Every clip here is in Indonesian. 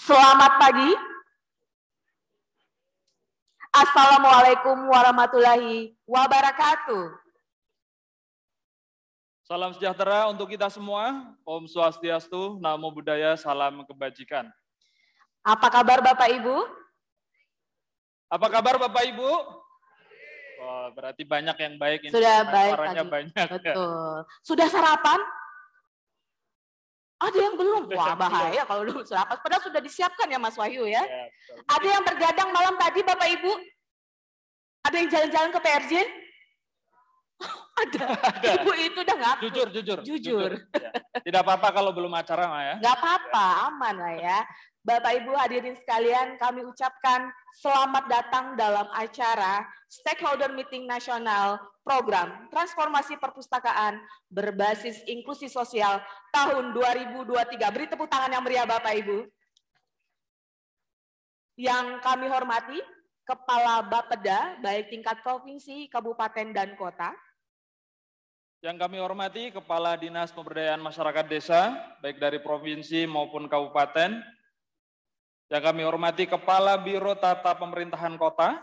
Selamat pagi. Assalamualaikum warahmatullahi wabarakatuh. Salam sejahtera untuk kita semua. Om Swastiastu, Namo Buddhaya, salam kebajikan. Apa kabar Bapak Ibu? Apa kabar Bapak Ibu? Wah, berarti banyak yang baik ini. Sudah baik suaranya pagi. banyak. Betul. Sudah sarapan? Ada yang belum? Wah, bahaya kalau belum sarapan. Padahal sudah disiapkan ya Mas Wahyu ya. Ada yang bergadang malam tadi Bapak Ibu? Ada yang jalan-jalan ke PRJ? Ada. Ibu itu udah ngaku. Jujur. Ya. Tidak apa-apa kalau belum acara, Ma ya. Nggak apa-apa, aman lah ya. Bapak Ibu hadirin sekalian, kami ucapkan selamat datang dalam acara Stakeholder Meeting Nasional Program Transformasi Perpustakaan Berbasis Inklusi Sosial tahun 2023. Beri tepuk tangan yang meriah Bapak Ibu. Yang kami hormati, Kepala Bapeda, baik tingkat provinsi, kabupaten, dan kota. Yang kami hormati, Kepala Dinas Pemberdayaan Masyarakat Desa, baik dari provinsi maupun kabupaten. Yang kami hormati, Kepala Biro Tata Pemerintahan Kota.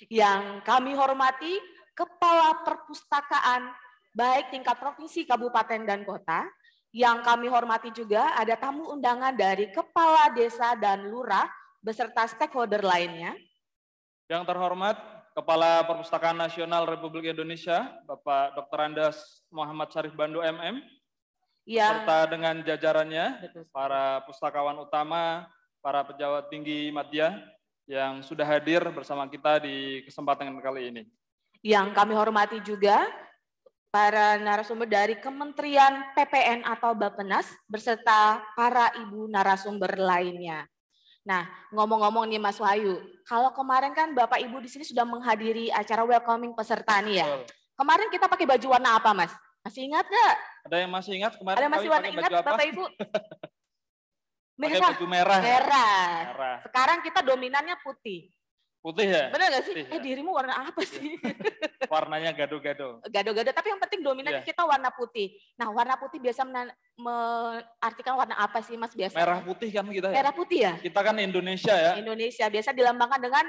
Yang kami hormati, Kepala Perpustakaan, baik tingkat provinsi, kabupaten, dan kota. Yang kami hormati juga ada tamu undangan dari Kepala Desa dan Lurah, beserta stakeholder lainnya. Yang terhormat, Kepala Perpustakaan Nasional Republik Indonesia, Bapak Dr. Andas Muhammad Syarif Bandu MM, serta dengan jajarannya, para pustakawan utama, para pejabat tinggi Madya yang sudah hadir bersama kita di kesempatan kali ini. Yang kami hormati juga para narasumber dari Kementerian PPN atau Bappenas, beserta para ibu narasumber lainnya. Nah, ngomong-ngomong nih Mas Wahyu, kalau kemarin kan Bapak Ibu di sini sudah menghadiri acara welcoming peserta nih ya. Betul. Kemarin kita pakai baju warna apa, Mas? Masih ingat nggak? Ada yang masih ingat kemarin? Ada masih warna ingat Bapak Ibu? Pakai baju merah. Merah. Sekarang kita dominannya putih. Putih ya? Benar nggak sih? Putih, ya? Dirimu warna apa sih? Warnanya gado-gado. Gado-gado, tapi yang penting dominannya kita warna putih. Nah, warna putih biasa mengartikan warna apa sih Mas biasa? Merah putih kan kita ya? Merah putih ya? Kita kan Indonesia ya? Indonesia, biasa dilambangkan dengan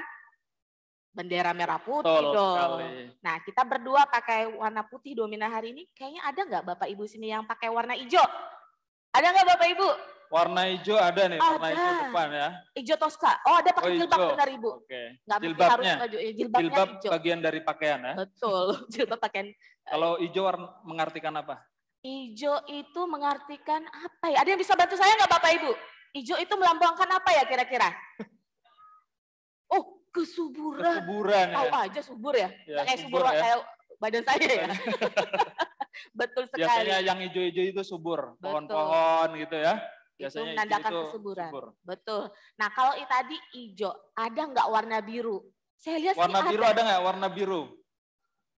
bendera merah putih. Betul dong. sekali. Nah, kita berdua pakai warna putih dominan hari ini. Kayaknya ada nggak Bapak Ibu sini yang pakai warna hijau? Ada nggak Bapak Ibu? Warna hijau ada nih, warna hijau depan ya. Hijau toska. Oh, ada pakai jilbab benar Ibu. Oke. Nggak Jilbabnya. Jilbabnya Jilbab hijau. bagian dari pakaian ya. Betul, jilbab pakaian. Kalau hijau mengartikan apa? Hijau itu mengartikan apa ya? Ada yang bisa bantu saya nggak Bapak Ibu? Hijau itu melambangkan apa ya kira-kira? Oh, kesuburan. Kesuburan ya. Tahu aja subur ya? Kayak subur ya. kayak badan saya ya. Betul sekali. Biasanya yang hijau-hijau itu subur, pohon-pohon gitu ya. Biasanya itu menandakan kesuburan. Betul. Nah, kalau tadi hijau, ada nggak warna biru? Saya lihat warna biru ada nggak? Warna biru?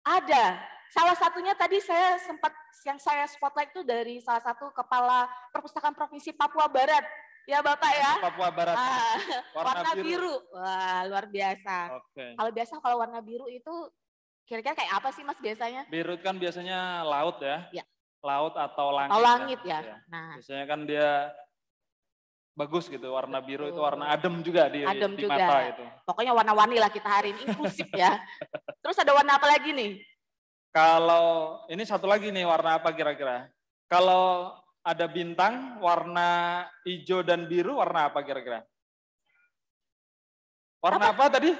Ada. Salah satunya tadi saya sempat yang saya spotlight itu dari salah satu kepala perpustakaan provinsi Papua Barat. Ya Bapak ya. Papua Barat. Warna biru. Wah, luar biasa. Kalau biasa kalau warna biru itu kira-kira kayak apa sih Mas biasanya? Biru kan biasanya laut ya. Ya. Laut atau langit. Atau langit ya. Nah. Biasanya kan dia bagus gitu, warna biru itu warna adem juga di mata itu. Pokoknya warna-warni lah kita hari ini, inklusif ya. Terus ada warna apa lagi nih? Kalau ini satu lagi nih, warna apa kira-kira? Kalau ada bintang warna hijau dan biru, warna apa kira-kira? Warna apa tadi?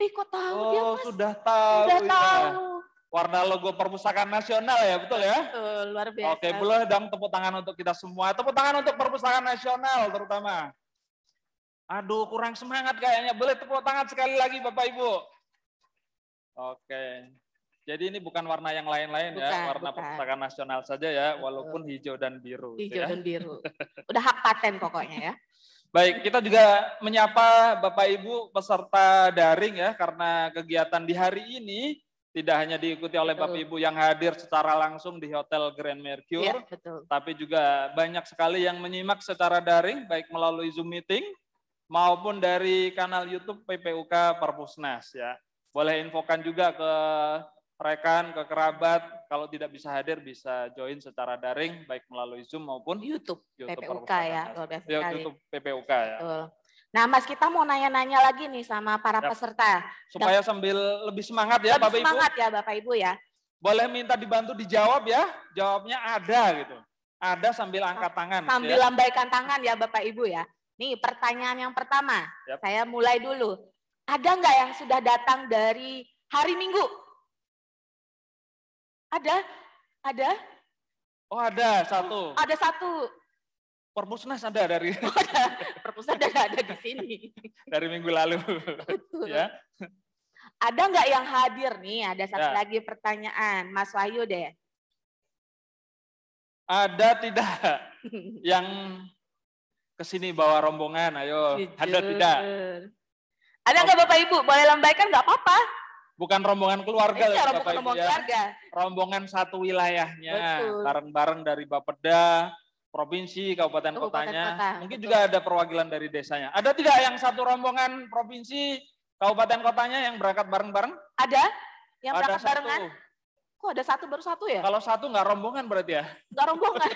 Kok tahu dia Mas? Sudah tahu. Sudah tahu. Warna logo Perpustakaan Nasional ya, betul ya? Betul, luar biasa. Oke, boleh dong tepuk tangan untuk kita semua. Tepuk tangan untuk Perpustakaan Nasional terutama. Aduh, kurang semangat kayaknya. Boleh tepuk tangan sekali lagi Bapak Ibu. Oke. Jadi ini bukan warna yang lain-lain ya, warna Perpustakaan Nasional saja ya, walaupun hijau dan biru. Hijau dan biru. Udah hak paten pokoknya ya. Baik, kita juga menyapa Bapak Ibu peserta daring ya, karena kegiatan di hari ini tidak hanya diikuti oleh Bapak Ibu yang hadir secara langsung di Hotel Grand Mercure, tapi juga banyak sekali yang menyimak secara daring, baik melalui Zoom meeting maupun dari kanal YouTube PPUK Perpusnas ya. Boleh infokan juga ke rekan, ke kerabat, kalau tidak bisa hadir bisa join secara daring baik melalui Zoom maupun YouTube PPUK ya, Perpustakaan luar biasa Nasional. sekali. YouTube PPUK ya. Betul. Nah, Mas, kita mau nanya-nanya lagi nih sama para Yap. peserta. Supaya sambil lebih semangat ya Bapak Ibu. Semangat ya Bapak Ibu ya. Boleh minta dibantu dijawab ya. Jawabnya ada gitu. Ada sambil angkat tangan. Sambil ya. lambaikan tangan ya Bapak Ibu ya. Nih pertanyaan yang pertama. Yap. Saya mulai dulu. Ada nggak yang sudah datang dari hari Minggu? Ada? Ada? Oh ada satu. Ada satu. Perpusnas ada dari Perpustakaan ada di sini. dari minggu lalu. Betul. Ya. Ada nggak yang hadir nih? Ada satu Ya. lagi pertanyaan, Mas Wahyu deh. Ada tidak yang kesini bawa rombongan? Ayo, ada tidak? Ada nggak Bapak Ibu? Boleh lambaikan nggak apa-apa? Bukan rombongan keluarga, Iya, Bapak Ibu rombongan ya. keluarga. Rombongan satu wilayahnya, Betul. bareng-bareng dari Bapeda, provinsi, kabupaten kotanya. Kota. Mungkin Betul. juga ada perwakilan dari desanya. Ada tidak yang satu rombongan provinsi, kabupaten kotanya yang berangkat bareng-bareng? Ada? Yang Ada berangkat satu. barengan? Kok ada satu baru satu ya? Kalau satu nggak rombongan berarti ya? Nggak rombongan.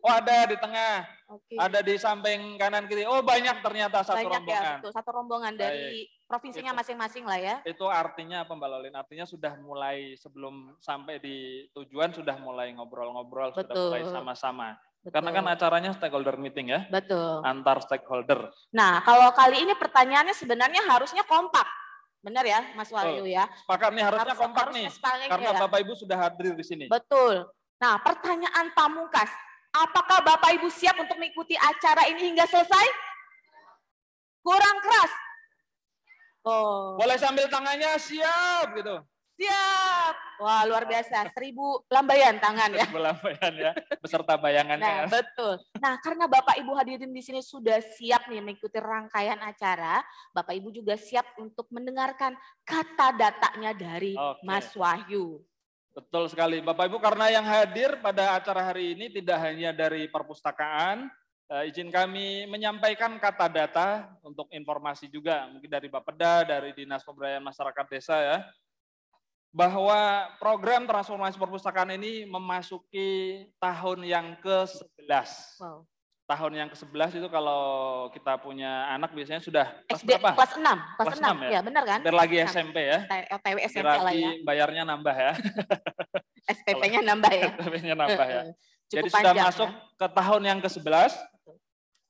Oh ada di tengah, Oke. ada di samping kanan kiri. Oh banyak ternyata satu Banyak rombongan. ya, betul. Satu rombongan dari provinsinya masing-masing lah ya. Itu artinya apa Mbak Lolin? Artinya sudah mulai sebelum sampai di tujuan sudah mulai ngobrol-ngobrol, sudah Betul. mulai sama-sama. Betul. Karena kan acaranya stakeholder meeting ya, Betul. antar stakeholder. Nah, kalau kali ini pertanyaannya sebenarnya harusnya kompak. Benar ya, Mas Wahyu ya? Sepakat nih, harusnya kompak nih. sepakat Karena ya. Bapak Ibu sudah hadir di sini. Betul. Nah, pertanyaan pamungkas. Apakah Bapak Ibu siap untuk mengikuti acara ini hingga selesai? Kurang keras. Oh. Boleh sambil tangannya siap gitu. Siap. Wah, luar biasa. 1000 lambaian tangan ya. Lambaian ya, beserta bayangannya. Nah, betul. Nah, karena Bapak Ibu hadirin di sini sudah siap nih mengikuti rangkaian acara, Bapak Ibu juga siap untuk mendengarkan kata datanya dari Mas Wahyu. Betul sekali. Bapak Ibu, karena yang hadir pada acara hari ini tidak hanya dari perpustakaan, izin kami menyampaikan kata data untuk informasi juga, mungkin dari Bapeda, dari Dinas Pemberdayaan Masyarakat Desa ya, bahwa program transformasi perpustakaan ini memasuki tahun yang ke-11. Wow. Tahun yang ke-11 itu kalau kita punya anak biasanya sudah kelas SD, berapa? kelas 6. Kelas 6 ya, benar kan? Bentar lagi SMP ya. OTW SMP lah ya. Bayarnya nambah ya. SPP-nya nambah ya. SPP-nya nambah ya. Cukup jadi sudah panjang, masuk ya? ke tahun yang ke-11.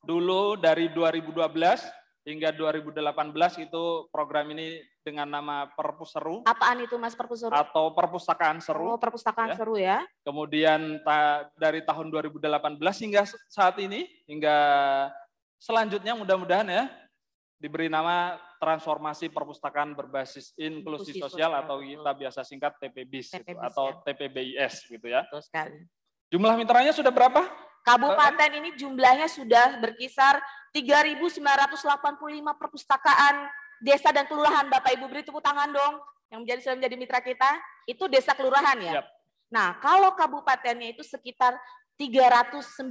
Dulu dari 2012 hingga 2018 itu program ini dengan nama Perpus Seru. Apaan itu Mas Perpus Seru? Atau Perpustakaan Seru. Oh, Perpustakaan ya. Seru ya. Kemudian dari tahun 2018 hingga saat ini, hingga selanjutnya mudah-mudahan ya, diberi nama Transformasi Perpustakaan Berbasis Inklusi Sosial atau kita biasa singkat TPBIS gitu, atau TPBIS gitu ya. Betul sekali. Jumlah mitranya sudah berapa? Kabupaten ini jumlahnya sudah berkisar 3.985 perpustakaan desa dan kelurahan. Bapak Ibu beri tepuk tangan dong yang sudah menjadi mitra kita. Itu desa kelurahan ya. Yap. Nah, kalau kabupatennya itu sekitar 399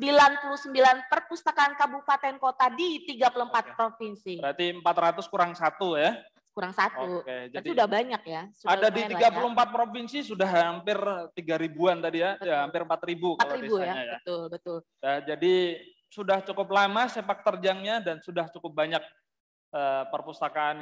perpustakaan kabupaten kota di 34 provinsi. Berarti 400 kurang 1 ya. Kurang 1. Oke, jadi sudah banyak ya. Sudah ada di 34 ya. Provinsi sudah hampir 3.000-an tadi ya. Ya hampir 4.000 kalau desanya ya. Betul, betul. Nah, jadi sudah cukup lama sepak terjangnya dan sudah cukup banyak perpustakaan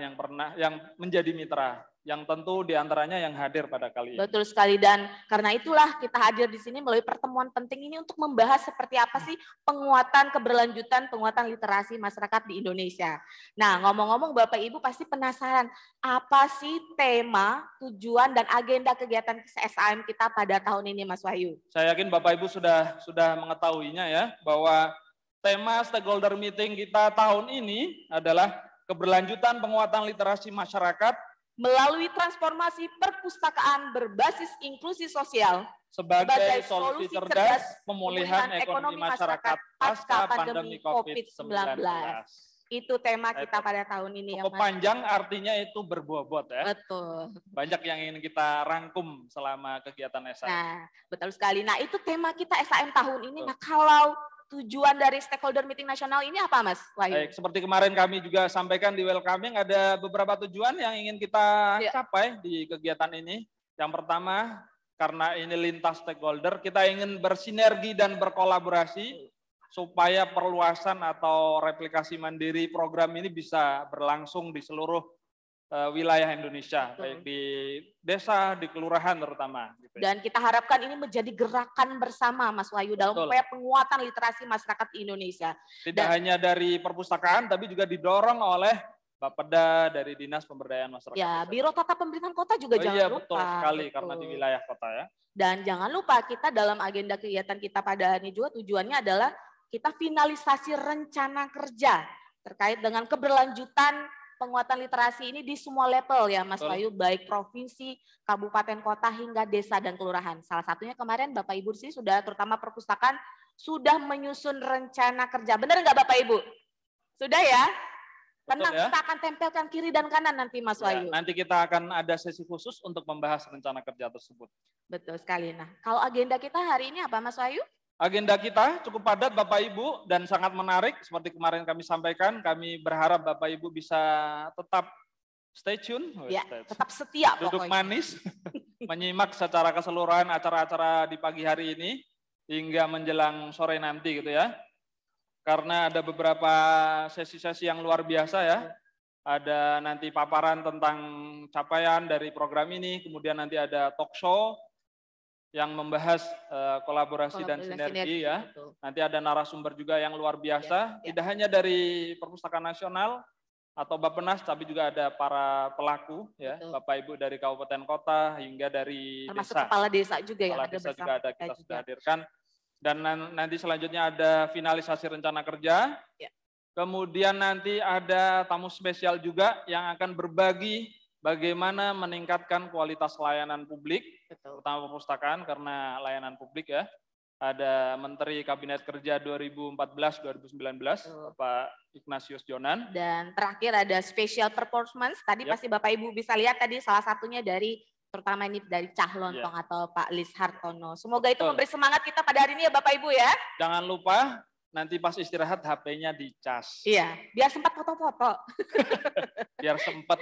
yang menjadi mitra, yang tentu diantaranya yang hadir pada kali ini. Betul sekali, dan karena itulah kita hadir di sini melalui pertemuan penting ini untuk membahas seperti apa sih penguatan keberlanjutan, penguatan literasi masyarakat di Indonesia. Nah, ngomong-ngomong Bapak Ibu pasti penasaran, apa sih tema, tujuan, dan agenda kegiatan SAM kita pada tahun ini, Mas Wahyu? Saya yakin Bapak Ibu sudah mengetahuinya ya, bahwa tema stakeholder meeting kita tahun ini adalah keberlanjutan penguatan literasi masyarakat melalui transformasi perpustakaan berbasis inklusi sosial sebagai solusi cerdas pemulihan ekonomi masyarakat pasca pandemi COVID-19. Itu tema kita pada tahun ini. Cukup panjang, artinya itu berbobot ya. Betul. Banyak yang ingin kita rangkum selama kegiatan SAM. Nah, betul sekali. Nah, itu tema kita SAM tahun ini. Nah, kalau tujuan dari stakeholder meeting nasional ini apa, Mas Wahyu? Baik, seperti kemarin kami juga sampaikan di welcoming, ada beberapa tujuan yang ingin kita capai di kegiatan ini. Yang pertama, karena ini lintas stakeholder, kita ingin bersinergi dan berkolaborasi supaya perluasan atau replikasi mandiri program ini bisa berlangsung di seluruh wilayah Indonesia, baik di desa, di kelurahan terutama. Gitu. Dan kita harapkan ini menjadi gerakan bersama, Mas Wahyu, dalam upaya penguatan literasi masyarakat di Indonesia. Tidak hanya dari perpustakaan, tapi juga didorong oleh Bapeda, dari Dinas Pemberdayaan Masyarakat. Ya, Biro Tata Pemerintahan Kota juga jangan lupa. Betul sekali, karena di wilayah kota ya. Dan jangan lupa kita dalam agenda kegiatan kita pada hari ini juga tujuannya adalah kita finalisasi rencana kerja terkait dengan keberlanjutan penguatan literasi ini di semua level ya Mas Wahyu, baik provinsi, kabupaten, kota, hingga desa dan kelurahan. Salah satunya kemarin Bapak Ibu sih sudah, terutama perpustakaan, sudah menyusun rencana kerja. Benar nggak Bapak Ibu? Sudah ya? Tenang, ya? Kita akan tempelkan kiri dan kanan nanti Mas Wahyu. Nanti kita akan ada sesi khusus untuk membahas rencana kerja tersebut. Betul sekali. Nah, kalau agenda kita hari ini apa Mas Wahyu? Agenda kita cukup padat Bapak Ibu dan sangat menarik. Seperti kemarin kami sampaikan, kami berharap Bapak Ibu bisa tetap stay tune. Ya, tetap setia duduk pokoknya. Manis, menyimak secara keseluruhan acara-acara di pagi hari ini hingga menjelang sore nanti gitu ya. Karena ada beberapa sesi-sesi yang luar biasa ya. Ada nanti paparan tentang capaian dari program ini, kemudian nanti ada talk show yang membahas kolaborasi dan sinergi ya. Betul. Nanti ada narasumber juga yang luar biasa, tidak hanya dari Perpustakaan Nasional atau Bappenas, tapi juga ada para pelaku ya, betul. Bapak Ibu dari kabupaten kota hingga dari termasuk desa. Kepala desa juga yang ada bersama juga ada, kita sudah hadirkan. Dan nanti selanjutnya ada finalisasi rencana kerja. Ya. Kemudian nanti ada tamu spesial juga yang akan berbagi bagaimana meningkatkan kualitas layanan publik, betul. Terutama perpustakaan karena layanan publik ya. Ada Menteri Kabinet Kerja 2014-2019, Bapak Ignatius Jonan. Dan terakhir ada special performance, tadi pasti Bapak Ibu bisa lihat tadi salah satunya dari, terutama ini dari Cah Lontong atau Pak Lis Hartono. Semoga itu memberi semangat kita pada hari ini ya Bapak Ibu ya. Jangan lupa nanti pas istirahat HP-nya dicas. Iya, biar sempat foto-foto. Biar sempat.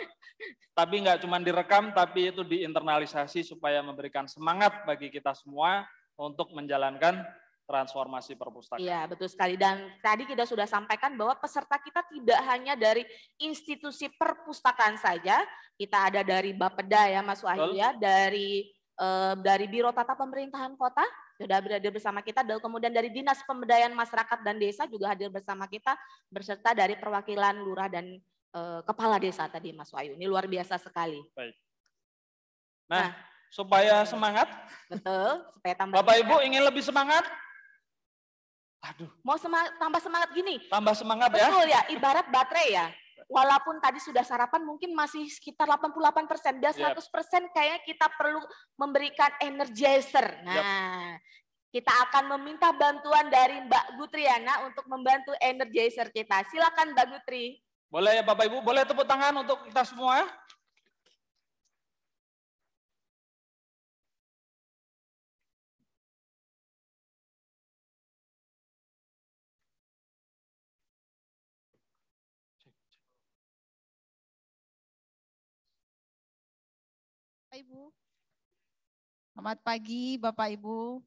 Tapi nggak cuma direkam, tapi itu diinternalisasi supaya memberikan semangat bagi kita semua untuk menjalankan transformasi perpustakaan. Iya, betul sekali. Dan tadi kita sudah sampaikan bahwa peserta kita tidak hanya dari institusi perpustakaan saja, kita ada dari Bapeda ya Mas Wahyu ya, dari Biro Tata Pemerintahan Kota sudah hadir bersama kita, dan kemudian dari Dinas Pemberdayaan Masyarakat dan Desa juga hadir bersama kita, berserta dari perwakilan lurah dan kepala desa tadi Mas Wahyu. Ini luar biasa sekali. Baik. Nah, supaya semangat. Betul, supaya tambah Bapak Ibu ingin lebih semangat? Aduh. Mau tambah semangat gini? Tambah semangat ya? Betul ya, ibarat baterai ya. Walaupun tadi sudah sarapan mungkin masih sekitar 88%, dan 100% kayaknya kita perlu memberikan energizer. Nah, kita akan meminta bantuan dari Mbak Gutriana untuk membantu energizer kita. Silakan Mbak Gutri. Boleh ya Bapak Ibu, boleh tepuk tangan untuk kita semua. Ibu. Selamat pagi Bapak Ibu.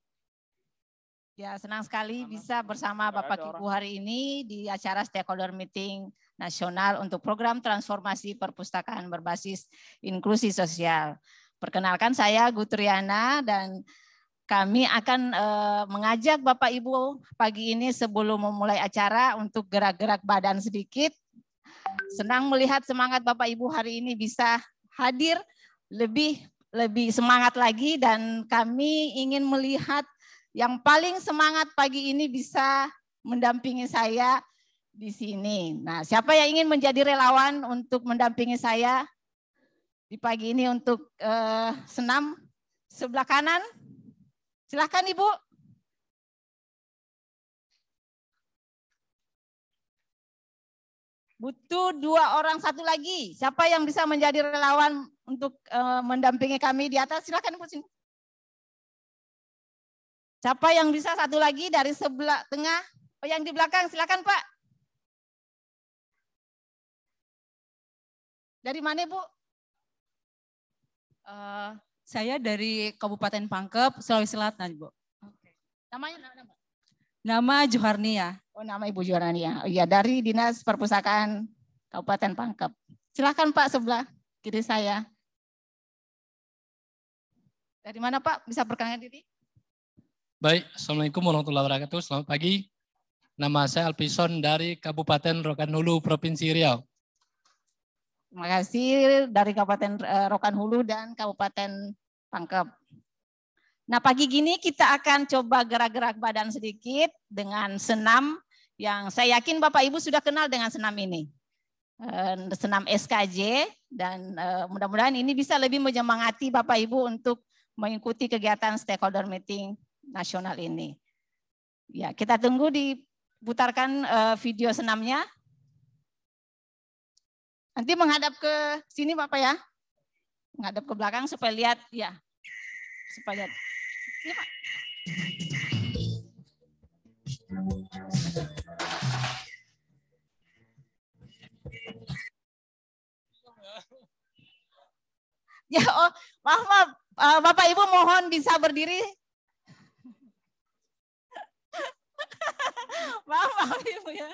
Ya, senang sekali bisa bersama Bapak Ibu hari ini di acara stakeholder meeting nasional untuk program transformasi perpustakaan berbasis inklusi sosial. Perkenalkan saya Gutriana, dan kami akan mengajak Bapak Ibu pagi ini sebelum memulai acara untuk gerak-gerak badan sedikit. Senang melihat semangat Bapak Ibu hari ini bisa hadir lebih semangat lagi, dan kami ingin melihat yang paling semangat pagi ini bisa mendampingi saya di sini. Nah, siapa yang ingin menjadi relawan untuk mendampingi saya di pagi ini untuk senam sebelah kanan? Silakan Ibu. Butuh 2 orang, 1 lagi. Siapa yang bisa menjadi relawan untuk mendampingi kami di atas? Silakan Ibu sini. Siapa yang bisa 1 lagi dari sebelah tengah? Oh, yang di belakang, silakan Pak. Dari mana Ibu? Saya dari Kabupaten Pangkep, Sulawesi Selatan, Bu. Oke. Namanya nama? Nama Juharnia. Oh, nama Ibu Juharnia. Iya, dari Dinas Perpustakaan Kabupaten Pangkep. Silakan Pak, sebelah kiri saya. Dari mana Pak? Bisa perkenalkan diri? Baik, Assalamualaikum warahmatullahi wabarakatuh. Selamat pagi. Nama saya Alpison dari Kabupaten Rokan Hulu, Provinsi Riau. Terima kasih dari Kabupaten Rokan Hulu dan Kabupaten Pangkep. Nah, pagi gini kita akan coba gerak-gerak badan sedikit dengan senam yang saya yakin Bapak Ibu sudah kenal dengan senam ini. Senam SKJ, dan mudah-mudahan ini bisa lebih menyemangati Bapak Ibu untuk mengikuti kegiatan stakeholder meeting nasional ini. Ya, kita tunggu diputarkan video senamnya. Nanti menghadap ke sini Bapak ya. Menghadap ke belakang supaya lihat ya. Supaya lihat. Sini, Pak. Ya, oh, maaf. Bapak Ibu mohon bisa berdiri. Maaf Ibu ya.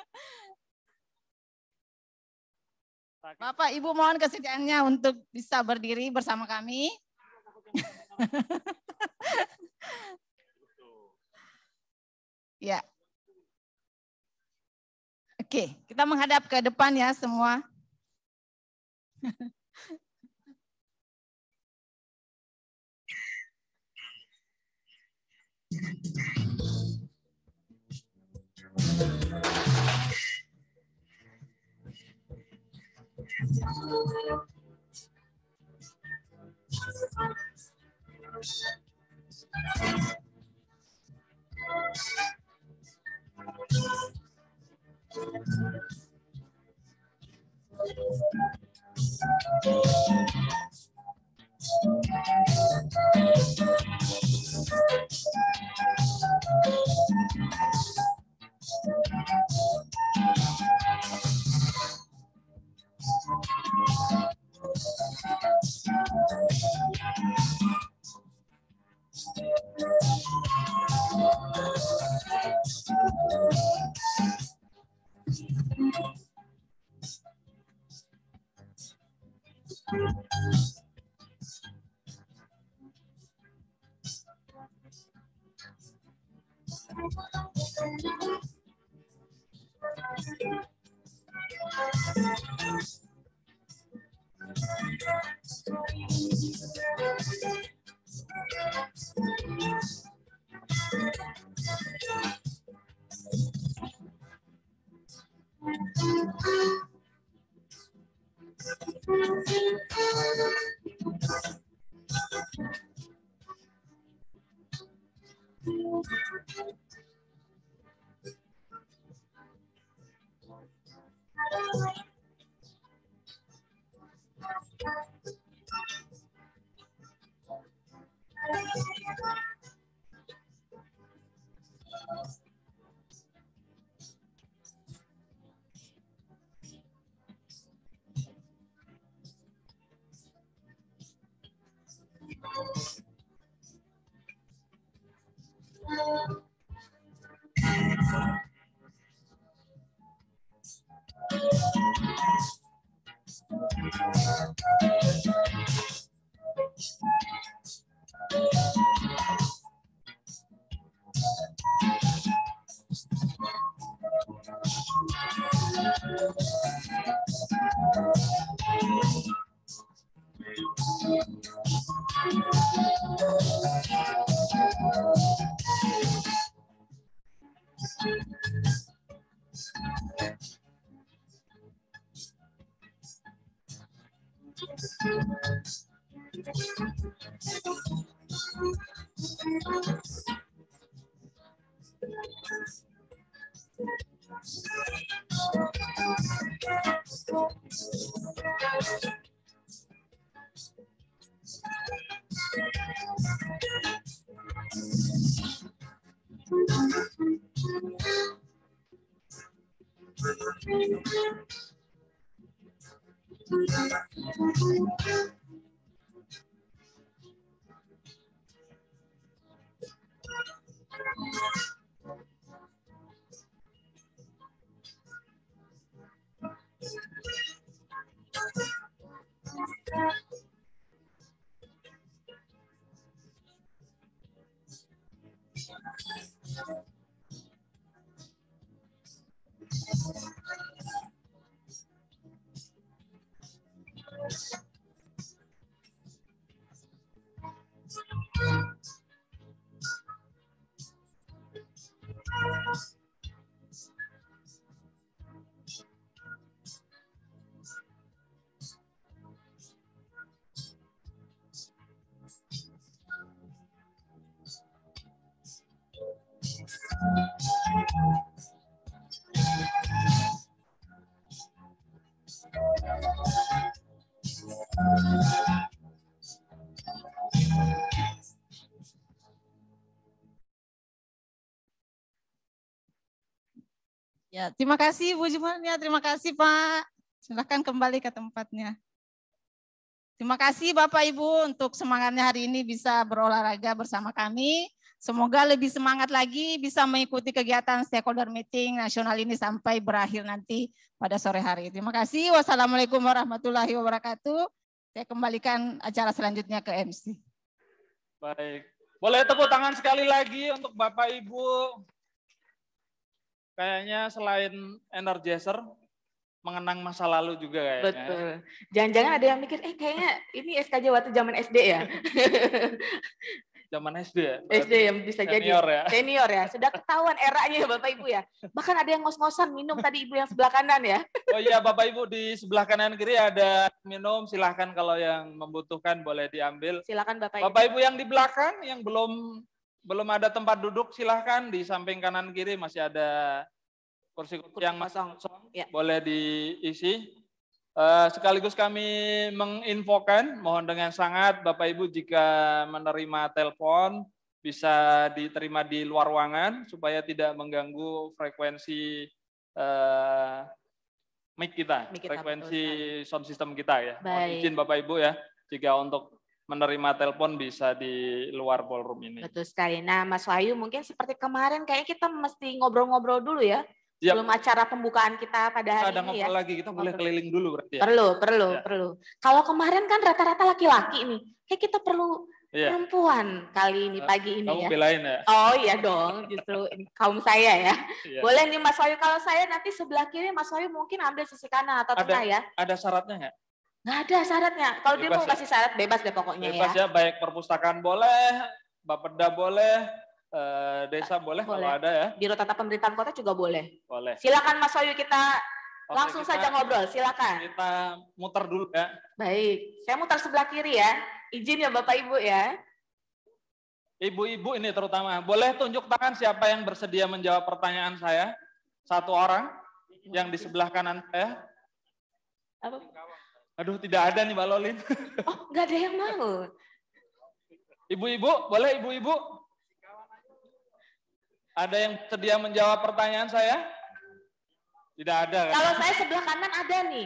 Bapak Ibu mohon kesediaannya untuk bisa berdiri bersama kami. Ya. Oke, kita menghadap ke depan ya semua. Ya, terima kasih Bu Jumannya, terima kasih Pak. Silakan kembali ke tempatnya. Terima kasih Bapak Ibu untuk semangatnya hari ini bisa berolahraga bersama kami. Semoga lebih semangat lagi bisa mengikuti kegiatan stakeholder meeting nasional ini sampai berakhir nanti pada sore hari. Terima kasih. Wassalamualaikum warahmatullahi wabarakatuh. Saya kembalikan acara selanjutnya ke MC. Baik. Boleh tepuk tangan sekali lagi untuk Bapak Ibu. Kayaknya selain energizer, mengenang masa lalu juga kayaknya. Betul. Jangan-jangan ada yang mikir, kayaknya ini SKJ waktu zaman SD ya. Zaman SD ya? SD yang bisa senior jadi. Ya? Senior ya. Sudah ketahuan eranya ya Bapak Ibu ya. Bahkan ada yang ngos-ngosan minum tadi Ibu yang sebelah kanan ya. Oh iya Bapak Ibu di sebelah kanan kiri ada minum, silahkan kalau yang membutuhkan boleh diambil. Silakan Bapak Ibu. Bapak Ibu yang di belakang yang belum ada tempat duduk silahkan di samping kanan kiri masih ada kursi-kursi yang kosong, ya. Boleh diisi. Sekaligus kami menginfokan, mohon dengan sangat Bapak Ibu jika menerima telepon bisa diterima di luar ruangan supaya tidak mengganggu frekuensi mic kita, frekuensi sound system kita ya. Mohon izin Bapak Ibu ya, jika untuk menerima telepon bisa di luar ballroom ini. Betul sekali. Nah Mas Wahyu mungkin seperti kemarin kayaknya kita mesti ngobrol-ngobrol dulu ya. Sebelum acara pembukaan kita pada hari ada ini ya. Ada lagi, kita boleh keliling dulu berarti ya? Perlu. Kalau kemarin kan rata-rata laki-laki nih, kayak kita perlu perempuan kali ini pagi ini kamu ya. Belain ya? Oh iya dong, justru ini kaum saya ya. Boleh nih Mas Wahyu, kalau saya nanti sebelah kiri Mas Wahyu mungkin ambil sisi kanan atau tengah ya. Ada syaratnya nggak? Nggak ada syaratnya, kalau dia mau kasih syarat bebas deh pokoknya bebas ya. Baik perpustakaan boleh, Bapeda boleh, desa boleh kalau ada ya. Biro Tata Pemerintahan Kota juga boleh. Boleh. Silakan Mas Wahyu, kita langsung saja ngobrol, silakan. Kita muter dulu ya. Baik, saya muter sebelah kiri ya. Izin ya Bapak Ibu ya. Ibu-ibu ini terutama, boleh tunjuk tangan siapa yang bersedia menjawab pertanyaan saya? Satu orang yang di sebelah kanan saya. Apa? Aduh, tidak ada nih Mbak Lolin. Oh, nggak ada yang mau. Ibu-ibu, boleh ibu-ibu? Ada yang sedia menjawab pertanyaan saya? Tidak ada. Kan? Kalau saya sebelah kanan ada nih.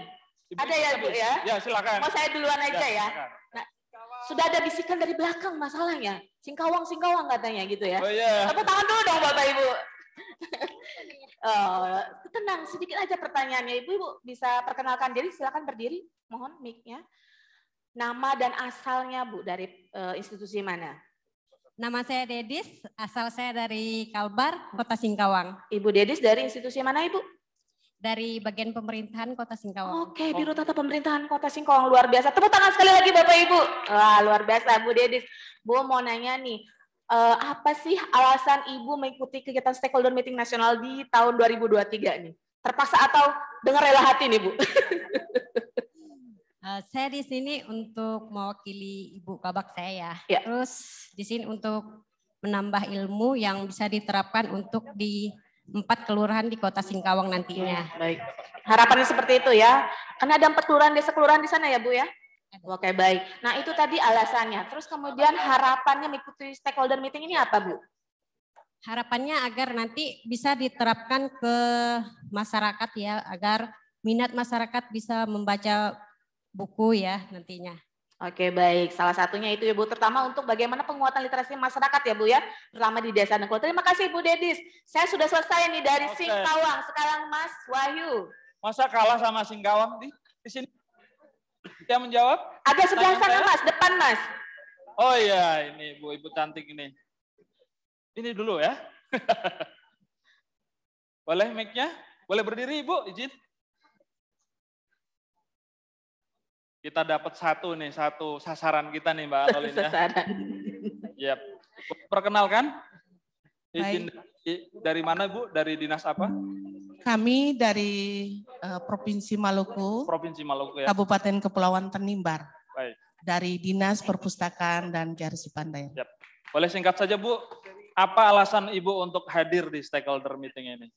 Ibu ada ya Bu ya? Ya silakan. Mau saya duluan aja ya. Nah, sudah ada bisikan dari belakang masalahnya. Singkawang katanya gitu ya. Oh iya. Tepuk tangan dulu dong Bapak Ibu. Tenang, sedikit aja pertanyaannya. Ibu bisa perkenalkan diri, silakan berdiri. Mohon mic-nya. Nama dan asalnya Bu dari institusi mana? Nama saya Dedis, asal saya dari Kalbar, Kota Singkawang. Ibu Dedis dari institusi mana Ibu? Dari bagian pemerintahan Kota Singkawang. Oke, Biro Tata Pemerintahan Kota Singkawang, luar biasa. Tepuk tangan sekali lagi Bapak Ibu. Wah, luar biasa Bu Dedis. Bu mau nanya nih, apa sih alasan Ibu mengikuti kegiatan stakeholder meeting nasional di tahun 2023 nih? Terpaksa atau dengan rela hati nih Bu? Saya di sini untuk mewakili Ibu Kabak saya ya. Terus di sini untuk menambah ilmu yang bisa diterapkan untuk di 4 kelurahan di Kota Singkawang nantinya. Baik. Harapannya seperti itu ya. Karena ada 4 kelurahan desa kelurahan di sana ya Bu ya? Oke, baik. Nah, itu tadi alasannya. Terus kemudian harapannya mengikuti stakeholder meeting ini apa, Bu? Harapannya agar nanti bisa diterapkan ke masyarakat ya, agar minat masyarakat bisa membaca buku ya nantinya. Oke, baik. Salah satunya itu ya Bu, terutama untuk bagaimana penguatan literasi masyarakat ya Bu ya, terutama di desa dan kota. Terima kasih Bu Dedis. Saya sudah selesai nih dari Singkawang. Sekarang Mas Wahyu. Masa kalah sama Singkawang di sini? Dia menjawab? Agak sebelah sana Mas, depan Mas. Oh iya, ini Ibu cantik ini. Ini dulu ya. Boleh mic-nya? Boleh berdiri Ibu, izin. Kita dapat satu sasaran kita nih Mbak Anolin ya. Sasaran. Yap. Perkenalkan, izin dari mana Bu? Dari dinas apa? Kami dari Provinsi Maluku, Provinsi Maluku ya. Kabupaten Kepulauan Tanimbar. Baik. Dari Dinas Perpustakaan dan Kearsipan Daerah. Yap. Boleh singkat saja Bu, apa alasan Ibu untuk hadir di stakeholder meeting ini?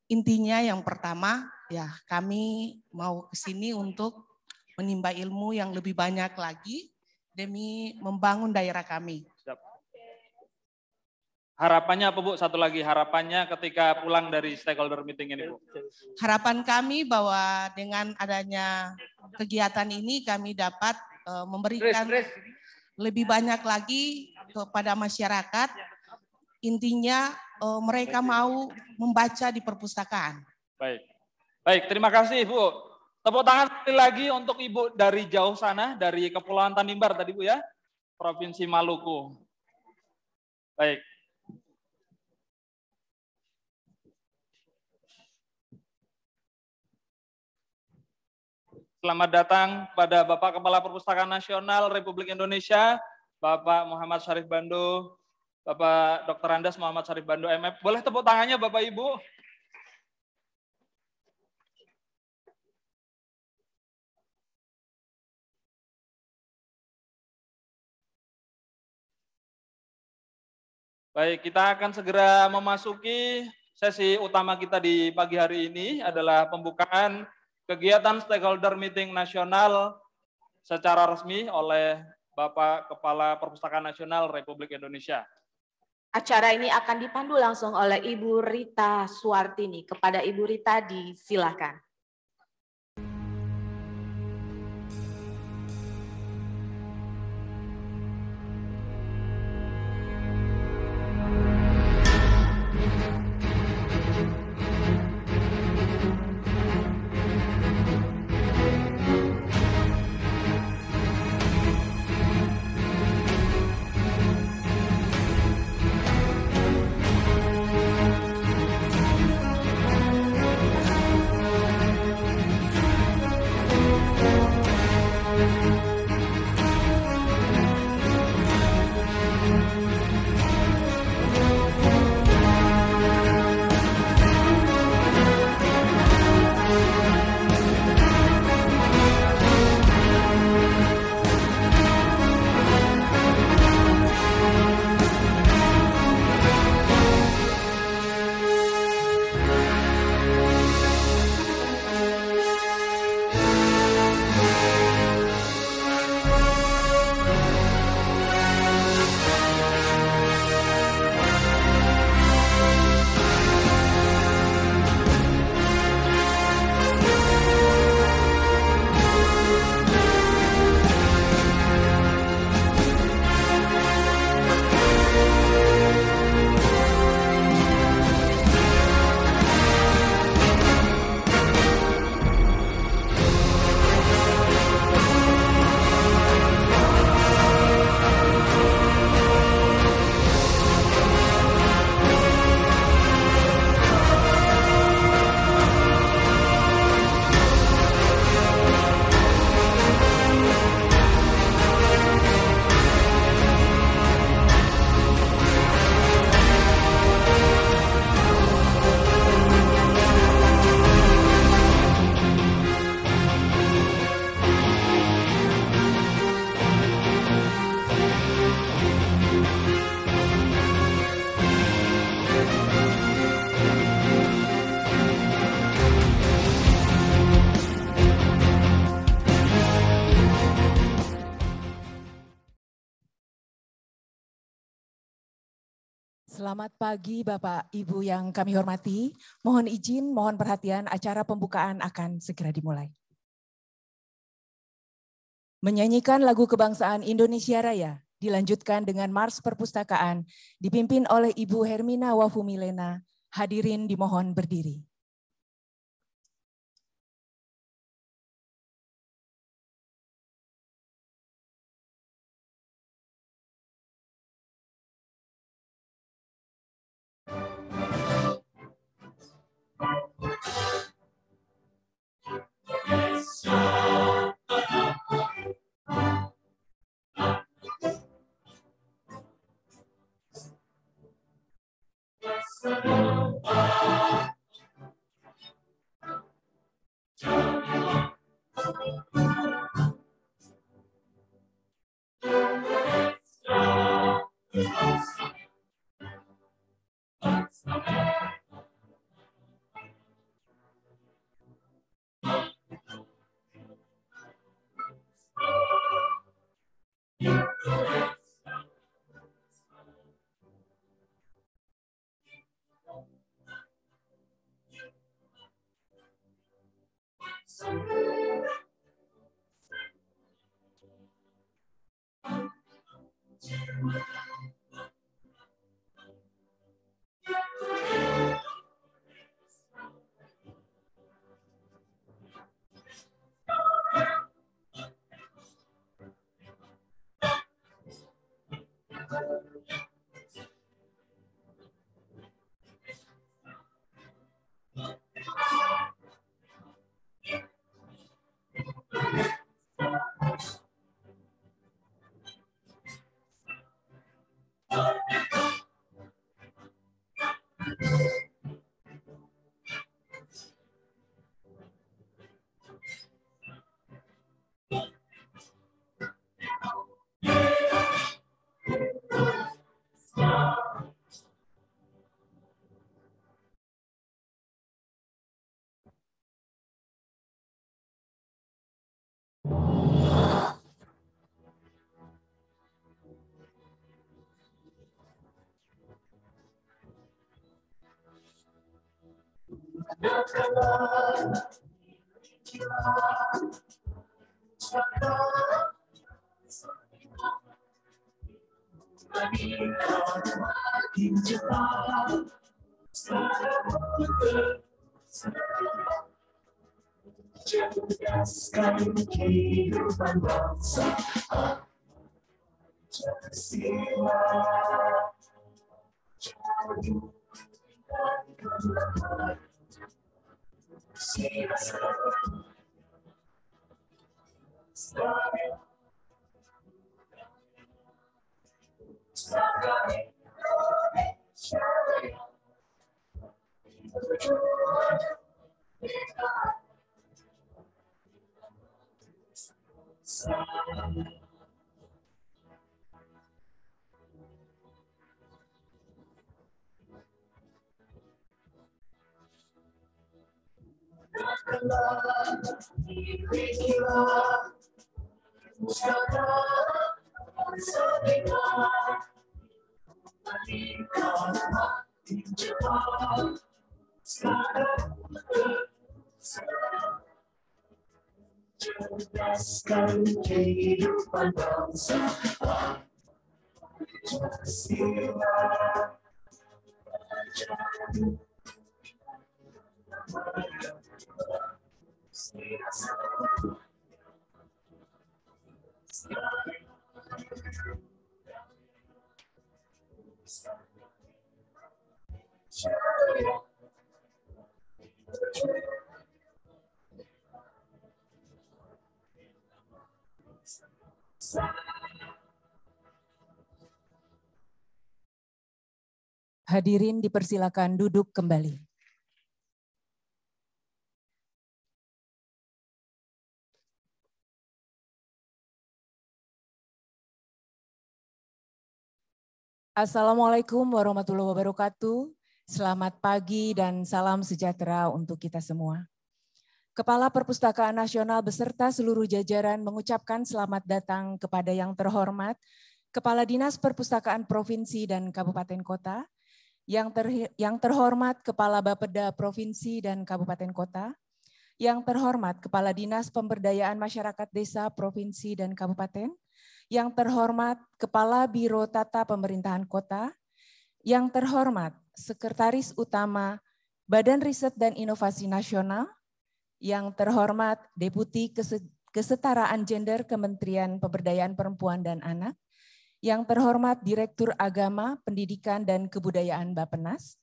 Intinya yang pertama, ya kami mau ke sini untuk menimba ilmu yang lebih banyak lagi demi membangun daerah kami. Siap. Harapannya apa Bu? Satu lagi, harapannya ketika pulang dari stakeholder meeting ini Bu. Harapan kami bahwa dengan adanya kegiatan ini kami dapat memberikan lebih banyak lagi kepada masyarakat. Intinya mereka mau membaca di perpustakaan. Baik. Baik, terima kasih Bu. Tepuk tangan sekali lagi untuk Ibu dari jauh sana, dari Kepulauan Tanimbar tadi Bu ya, Provinsi Maluku. Baik. Selamat datang pada Bapak Kepala Perpustakaan Nasional Republik Indonesia, Bapak Muhammad Syarif Bando, Bapak Dr. Andas Muhammad Syarif Bando MF. Boleh tepuk tangannya Bapak Ibu? Baik, kita akan segera memasuki sesi utama kita di pagi hari ini adalah pembukaan kegiatan stakeholder meeting nasional secara resmi oleh Bapak Kepala Perpustakaan Nasional Republik Indonesia. Acara ini akan dipandu langsung oleh Ibu Rita Suartini. Kepada Ibu Rita disilakan. Selamat pagi Bapak Ibu yang kami hormati. Mohon izin, mohon perhatian, acara pembukaan akan segera dimulai. Menyanyikan lagu kebangsaan Indonesia Raya, dilanjutkan dengan Mars Perpustakaan, dipimpin oleh Ibu Hermina Wafumilena. Hadirin dimohon berdiri. Cerdaskan kehidupan bangsa, Pancasila, jauh dan keluar, siasa, sebagai Indonesia yang berjuang dengan cerdaskan kehidupan bangsa, Pancasila, jauh siasa, Hadirin dipersilakan duduk kembali. Assalamualaikum warahmatullahi wabarakatuh. Selamat pagi dan salam sejahtera untuk kita semua. Kepala Perpustakaan Nasional beserta seluruh jajaran mengucapkan selamat datang kepada yang terhormat Kepala Dinas Perpustakaan Provinsi dan Kabupaten Kota, yang terhormat Kepala Bapeda Provinsi dan Kabupaten Kota, yang terhormat Kepala Dinas Pemberdayaan Masyarakat Desa Provinsi dan Kabupaten, yang terhormat Kepala Biro Tata Pemerintahan Kota, yang terhormat Sekretaris Utama Badan Riset dan Inovasi Nasional, yang terhormat Deputi Kesetaraan Gender Kementerian Pemberdayaan Perempuan dan Anak, yang terhormat Direktur Agama, Pendidikan, dan Kebudayaan Bappenas,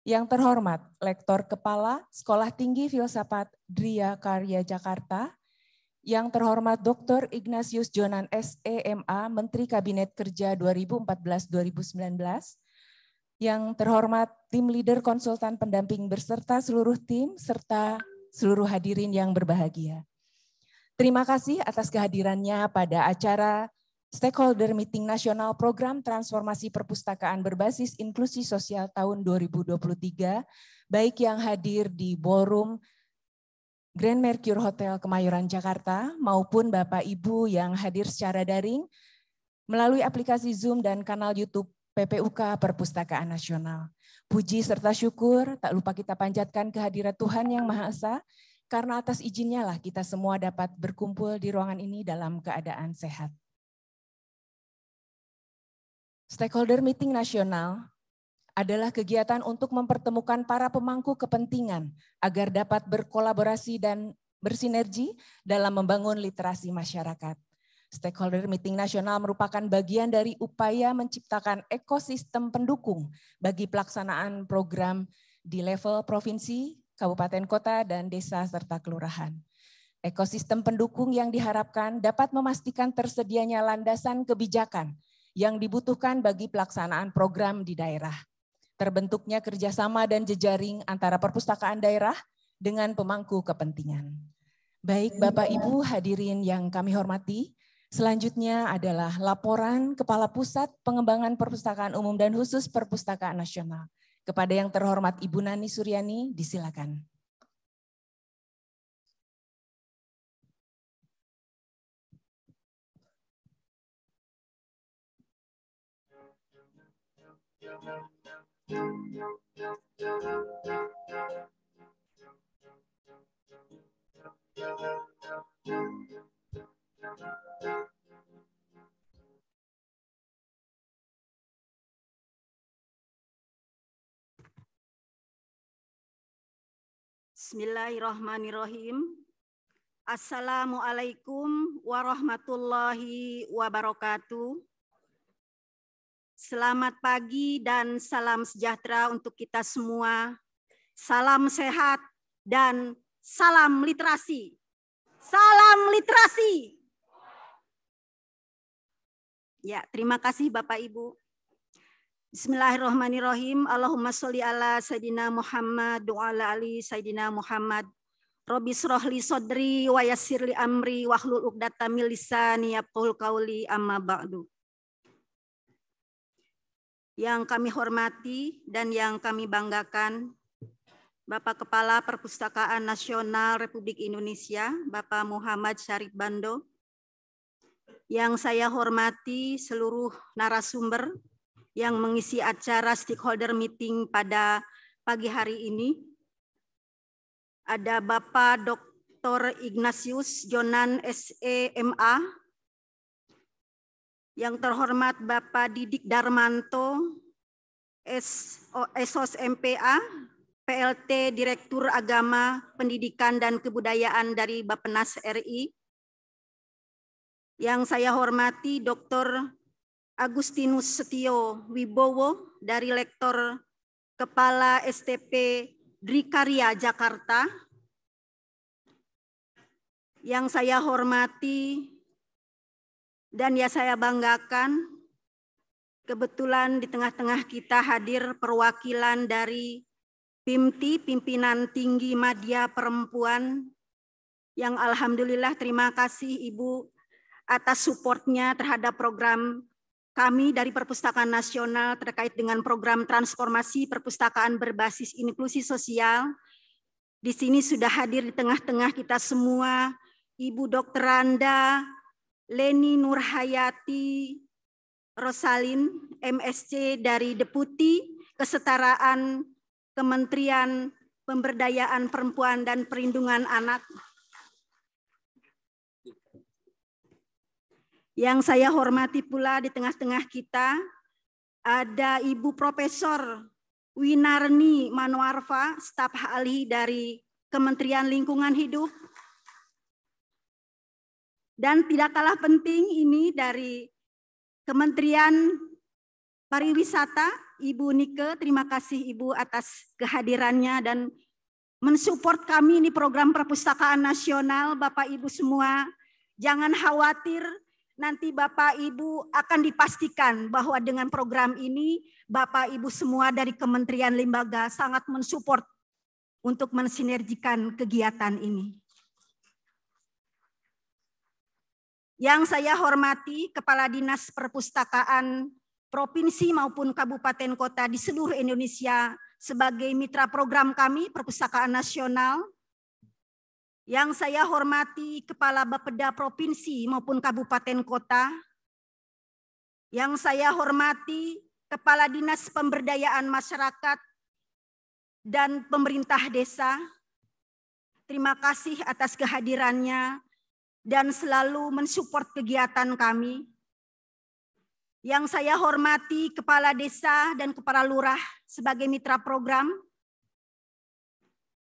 yang terhormat Lektor Kepala Sekolah Tinggi Filsafat Dria Karya Jakarta, yang terhormat Dr. Ignatius Jonan SEMA, Menteri Kabinet Kerja 2014-2019, Yang terhormat tim leader konsultan pendamping beserta seluruh tim serta seluruh hadirin yang berbahagia. Terima kasih atas kehadirannya pada acara Stakeholder Meeting Nasional Program Transformasi Perpustakaan Berbasis Inklusi Sosial tahun 2023, baik yang hadir di ballroom Grand Mercure Hotel Kemayoran Jakarta maupun Bapak Ibu yang hadir secara daring melalui aplikasi Zoom dan kanal YouTube PPUK Perpustakaan Nasional. Puji serta syukur tak lupa kita panjatkan kehadirat Tuhan Yang Maha Esa, karena atas izinnya lah kita semua dapat berkumpul di ruangan ini dalam keadaan sehat. Stakeholder Meeting Nasional adalah kegiatan untuk mempertemukan para pemangku kepentingan agar dapat berkolaborasi dan bersinergi dalam membangun literasi masyarakat. Stakeholder Meeting Nasional merupakan bagian dari upaya menciptakan ekosistem pendukung bagi pelaksanaan program di level provinsi, kabupaten kota, dan desa serta kelurahan. Ekosistem pendukung yang diharapkan dapat memastikan tersedianya landasan kebijakan yang dibutuhkan bagi pelaksanaan program di daerah. Terbentuknya kerjasama dan jejaring antara perpustakaan daerah dengan pemangku kepentingan. Baik Bapak Ibu hadirin yang kami hormati, selanjutnya adalah laporan Kepala Pusat Pengembangan Perpustakaan Umum dan Khusus Perpustakaan Nasional. Kepada yang terhormat Ibu Nani Suryani, disilakan. Bismillahirrahmanirrahim. Assalamualaikum warahmatullahi wabarakatuh. Selamat pagi dan salam sejahtera untuk kita semua. Salam sehat dan salam literasi. Salam literasi. Ya, terima kasih Bapak Ibu. Bismillahirrahmanirrahim. Allahumma sholli ala Sayyidina Muhammad wa ala ali Sayyidina Muhammad. Rabbi shrahli sodri wa yassirli amri wahlul 'uqdatam min lisani yafqahul qawli, amma ba'du. Yang kami hormati dan yang kami banggakan, Bapak Kepala Perpustakaan Nasional Republik Indonesia, Bapak Muhammad Syarif Bando. Yang saya hormati seluruh narasumber yang mengisi acara stakeholder meeting pada pagi hari ini. Ada Bapak Dr. Ignatius Jonan SEMA, yang terhormat Bapak Didik Darmanto SOS MPA, PLT Direktur Agama, Pendidikan dan Kebudayaan dari Bappenas RI. Yang saya hormati Dr. Agustinus Setio Wibowo dari Lektor Kepala STP Drikarya Jakarta. Yang saya hormati dan ya saya banggakan, kebetulan di tengah-tengah kita hadir perwakilan dari PIMTI, Pimpinan Tinggi Madya Perempuan, yang alhamdulillah terima kasih Ibu atas supportnya terhadap program kami dari Perpustakaan Nasional terkait dengan program transformasi perpustakaan berbasis inklusi sosial. Di sini sudah hadir di tengah-tengah kita semua Ibu Dr. Randa Leni Nurhayati Rosalin, MSc dari Deputi Kesetaraan Kementerian Pemberdayaan Perempuan dan Perlindungan Anak. Yang saya hormati pula di tengah-tengah kita ada Ibu Profesor Winarni Manwarfa, staf ahli dari Kementerian Lingkungan Hidup. Dan tidak kalah penting ini dari Kementerian Pariwisata, Ibu Nike, terima kasih Ibu atas kehadirannya dan mensupport kami ini program Perpustakaan Nasional. Bapak Ibu semua, jangan khawatir, nanti Bapak Ibu akan dipastikan bahwa dengan program ini Bapak Ibu semua dari kementerian lembaga sangat mensupport untuk mensinergikan kegiatan ini. Yang saya hormati Kepala Dinas Perpustakaan Provinsi maupun Kabupaten Kota di seluruh Indonesia sebagai mitra program kami Perpustakaan Nasional. Yang saya hormati Kepala Bapeda Provinsi maupun Kabupaten Kota. Yang saya hormati Kepala Dinas Pemberdayaan Masyarakat dan pemerintah desa. Terima kasih atas kehadirannya dan selalu mensupport kegiatan kami. Yang saya hormati Kepala Desa dan Kepala Lurah sebagai mitra program.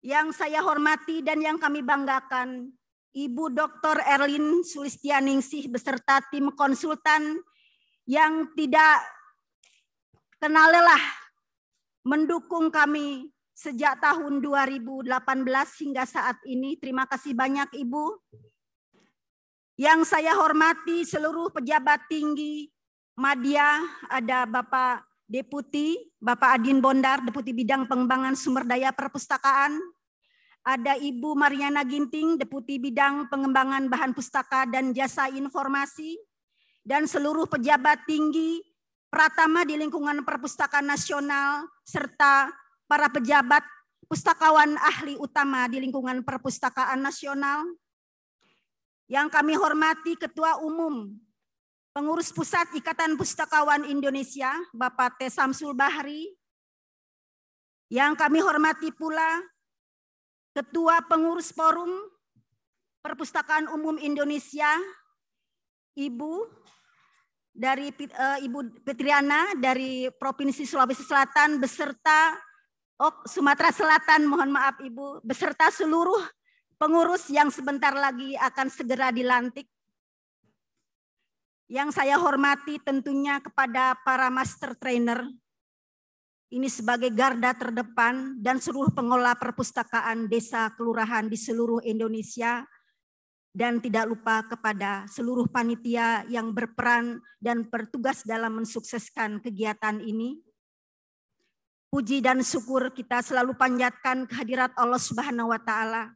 Yang saya hormati dan yang kami banggakan, Ibu Dr. Erlin Sulistianingsih beserta tim konsultan yang tidak kenal lelah mendukung kami sejak tahun 2018 hingga saat ini. Terima kasih banyak Ibu. Yang saya hormati seluruh pejabat tinggi Madya, ada Bapak Deputi, Bapak Adin Bondar, Deputi Bidang Pengembangan Sumber Daya Perpustakaan. Ada Ibu Mariana Ginting, Deputi Bidang Pengembangan Bahan Pustaka dan Jasa Informasi. Dan seluruh pejabat tinggi Pratama di lingkungan Perpustakaan Nasional, serta para pejabat pustakawan ahli utama di lingkungan Perpustakaan Nasional. Yang kami hormati Ketua Umum Pengurus Pusat Ikatan Pustakawan Indonesia, Bapak T. Samsul Bahri. Yang kami hormati pula Ketua Pengurus Forum Perpustakaan Umum Indonesia, Ibu Petriana dari Provinsi Sulawesi Selatan beserta Sumatera Selatan, mohon maaf Ibu, beserta seluruh pengurus yang sebentar lagi akan segera dilantik. Yang saya hormati tentunya kepada para master trainer, ini sebagai garda terdepan dan seluruh pengelola perpustakaan desa kelurahan di seluruh Indonesia, dan tidak lupa kepada seluruh panitia yang berperan dan bertugas dalam mensukseskan kegiatan ini. Puji dan syukur kita selalu panjatkan kehadirat Allah Subhanahu wa Ta'ala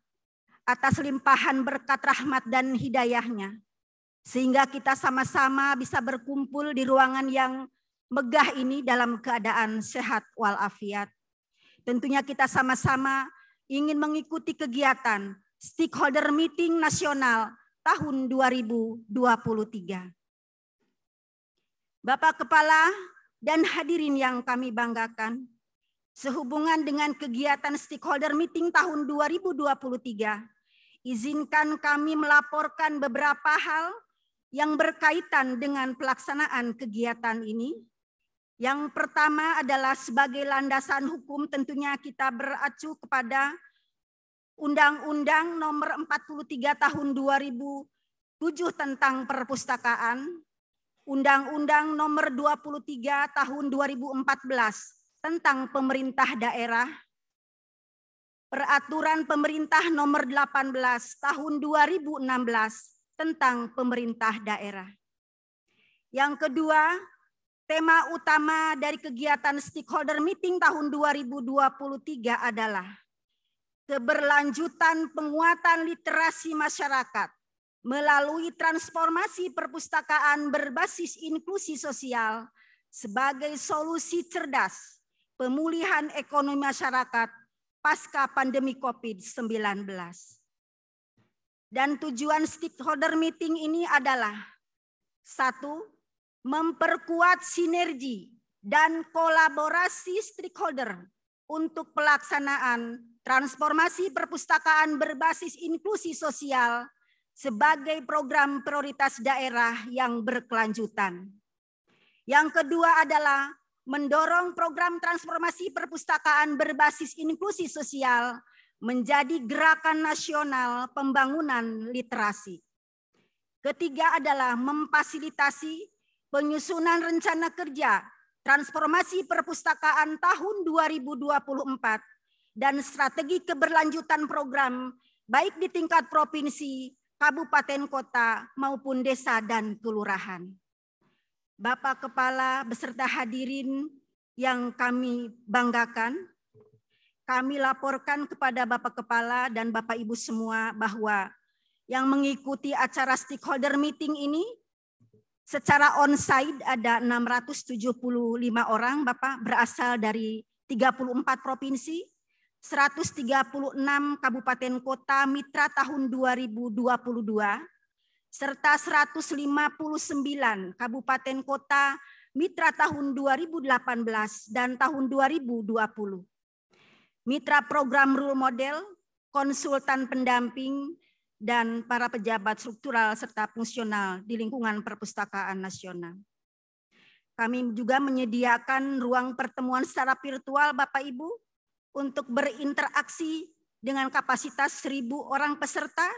atas limpahan berkat rahmat dan hidayahnya, sehingga kita sama-sama bisa berkumpul di ruangan yang megah ini dalam keadaan sehat walafiat. Tentunya kita sama-sama ingin mengikuti kegiatan Stakeholder Meeting Nasional tahun 2023. Bapak Kepala dan hadirin yang kami banggakan, sehubungan dengan kegiatan Stakeholder Meeting tahun 2023, izinkan kami melaporkan beberapa hal yang berkaitan dengan pelaksanaan kegiatan ini. Yang pertama adalah sebagai landasan hukum tentunya kita beracu kepada Undang-Undang Nomor 43 Tahun 2007 tentang Perpustakaan, Undang-Undang Nomor 23 Tahun 2014 tentang Pemerintah Daerah, Peraturan Pemerintah Nomor 18 Tahun 2016 tentang pemerintah daerah. Yang kedua, tema utama dari kegiatan Stakeholder Meeting tahun 2023 adalah keberlanjutan penguatan literasi masyarakat melalui transformasi perpustakaan berbasis inklusi sosial sebagai solusi cerdas pemulihan ekonomi masyarakat pasca pandemi COVID-19. Dan tujuan stakeholder meeting ini adalah 1. Memperkuat sinergi dan kolaborasi stakeholder untuk pelaksanaan transformasi perpustakaan berbasis inklusi sosial sebagai program prioritas daerah yang berkelanjutan. Yang kedua adalah mendorong program transformasi perpustakaan berbasis inklusi sosial menjadi gerakan nasional pembangunan literasi. Ketiga adalah memfasilitasi penyusunan rencana kerja transformasi perpustakaan tahun 2024 dan strategi keberlanjutan program baik di tingkat provinsi kabupaten kota maupun desa dan kelurahan. Bapak Kepala beserta hadirin yang kami banggakan, kami laporkan kepada Bapak Kepala dan Bapak Ibu semua bahwa yang mengikuti acara stakeholder meeting ini secara onsite ada 675 orang, Bapak, berasal dari 34 provinsi, 136 kabupaten kota mitra tahun 2022, serta 159 kabupaten kota mitra tahun 2018 dan tahun 2020. Mitra program role model, konsultan pendamping, dan para pejabat struktural serta fungsional di lingkungan perpustakaan nasional. Kami juga menyediakan ruang pertemuan secara virtual Bapak Ibu untuk berinteraksi dengan kapasitas 1.000 orang peserta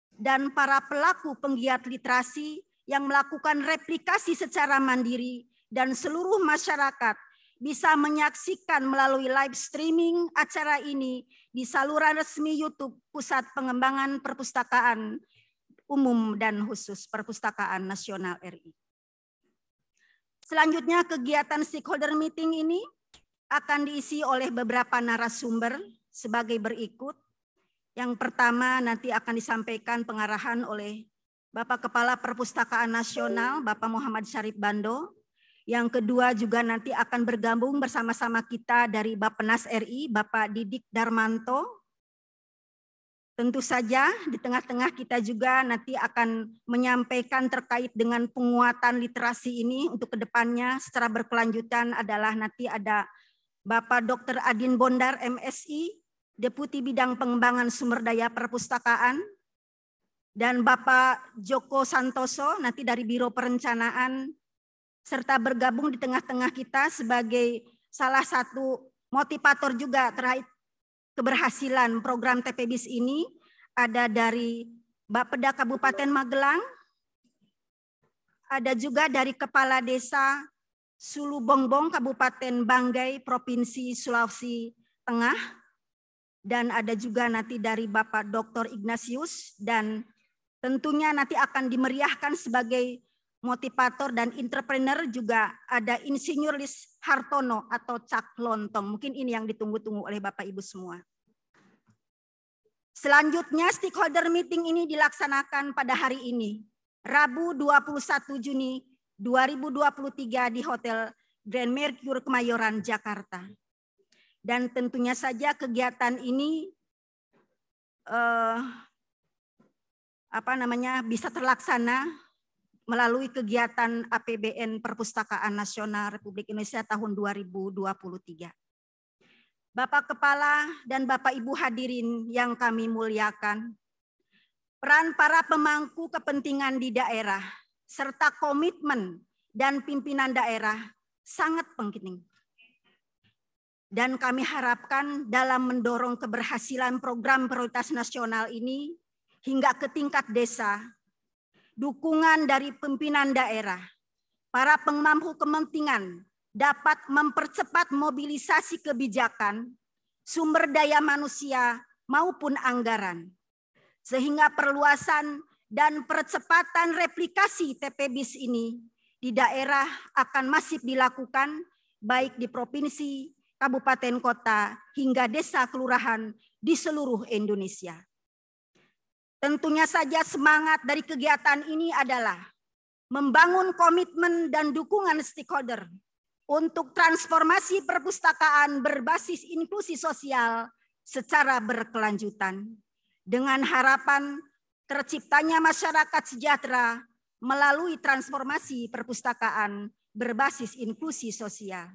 dan para pelaku penggiat literasi yang melakukan replikasi secara mandiri, dan seluruh masyarakat bisa menyaksikan melalui live streaming acara ini di saluran resmi YouTube Pusat Pengembangan Perpustakaan Umum dan Khusus Perpustakaan Nasional RI. Selanjutnya kegiatan stakeholder meeting ini akan diisi oleh beberapa narasumber sebagai berikut. Yang pertama nanti akan disampaikan pengarahan oleh Bapak Kepala Perpustakaan Nasional, Bapak Muhammad Syarif Bando. Yang kedua juga nanti akan bergabung bersama-sama kita dari Bappenas RI, Bapak Didik Darmanto. Tentu saja di tengah-tengah kita juga nanti akan menyampaikan terkait dengan penguatan literasi ini untuk kedepannya secara berkelanjutan adalah nanti ada Bapak Dr. Adin Bondar MSI, Deputi Bidang Pengembangan Sumber Daya Perpustakaan, dan Bapak Joko Santoso nanti dari Biro Perencanaan, serta bergabung di tengah-tengah kita sebagai salah satu motivator juga terkait keberhasilan program TPBIS ini ada dari Bapeda Kabupaten Magelang, ada juga dari Kepala Desa Sulu Bongbong Kabupaten Banggai Provinsi Sulawesi Tengah, dan ada juga nanti dari Bapak Dr. Ignatius, dan tentunya nanti akan dimeriahkan sebagai motivator dan entrepreneur juga ada Insinyur Lis Hartono atau Cak Lontong. Mungkin ini yang ditunggu-tunggu oleh Bapak Ibu semua. Selanjutnya stakeholder meeting ini dilaksanakan pada hari ini, Rabu 21 Juni 2023 di Hotel Grand Mercure Kemayoran, Jakarta. Dan tentunya saja kegiatan ini bisa terlaksana melalui kegiatan APBN Perpustakaan Nasional Republik Indonesia tahun 2023. Bapak Kepala dan Bapak Ibu hadirin yang kami muliakan, peran para pemangku kepentingan di daerah serta komitmen dan pimpinan daerah sangat penting. Dan kami harapkan dalam mendorong keberhasilan program prioritas nasional ini hingga ke tingkat desa, dukungan dari pimpinan daerah, para pemangku kepentingan dapat mempercepat mobilisasi kebijakan, sumber daya manusia maupun anggaran, sehingga perluasan dan percepatan replikasi TPBIS ini di daerah akan masif dilakukan baik di provinsi, kabupaten kota, hingga desa kelurahan di seluruh Indonesia. Tentunya saja semangat dari kegiatan ini adalah membangun komitmen dan dukungan stakeholder untuk transformasi perpustakaan berbasis inklusi sosial secara berkelanjutan dengan harapan terciptanya masyarakat sejahtera melalui transformasi perpustakaan berbasis inklusi sosial.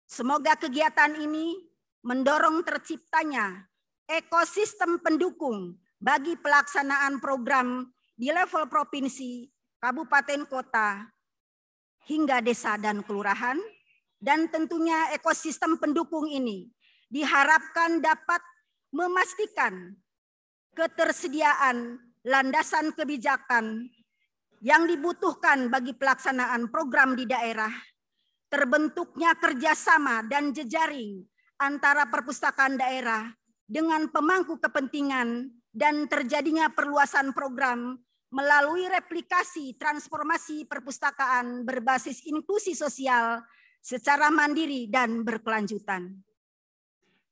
Semoga kegiatan ini mendorong terciptanya ekosistem pendukung bagi pelaksanaan program di level provinsi, kabupaten kota, hingga desa dan kelurahan, dan tentunya ekosistem pendukung ini diharapkan dapat memastikan ketersediaan landasan kebijakan yang dibutuhkan bagi pelaksanaan program di daerah, terbentuknya kerjasama dan jejaring antara perpustakaan daerah dengan pemangku kepentingan dan terjadinya perluasan program melalui replikasi transformasi perpustakaan berbasis inklusi sosial secara mandiri dan berkelanjutan.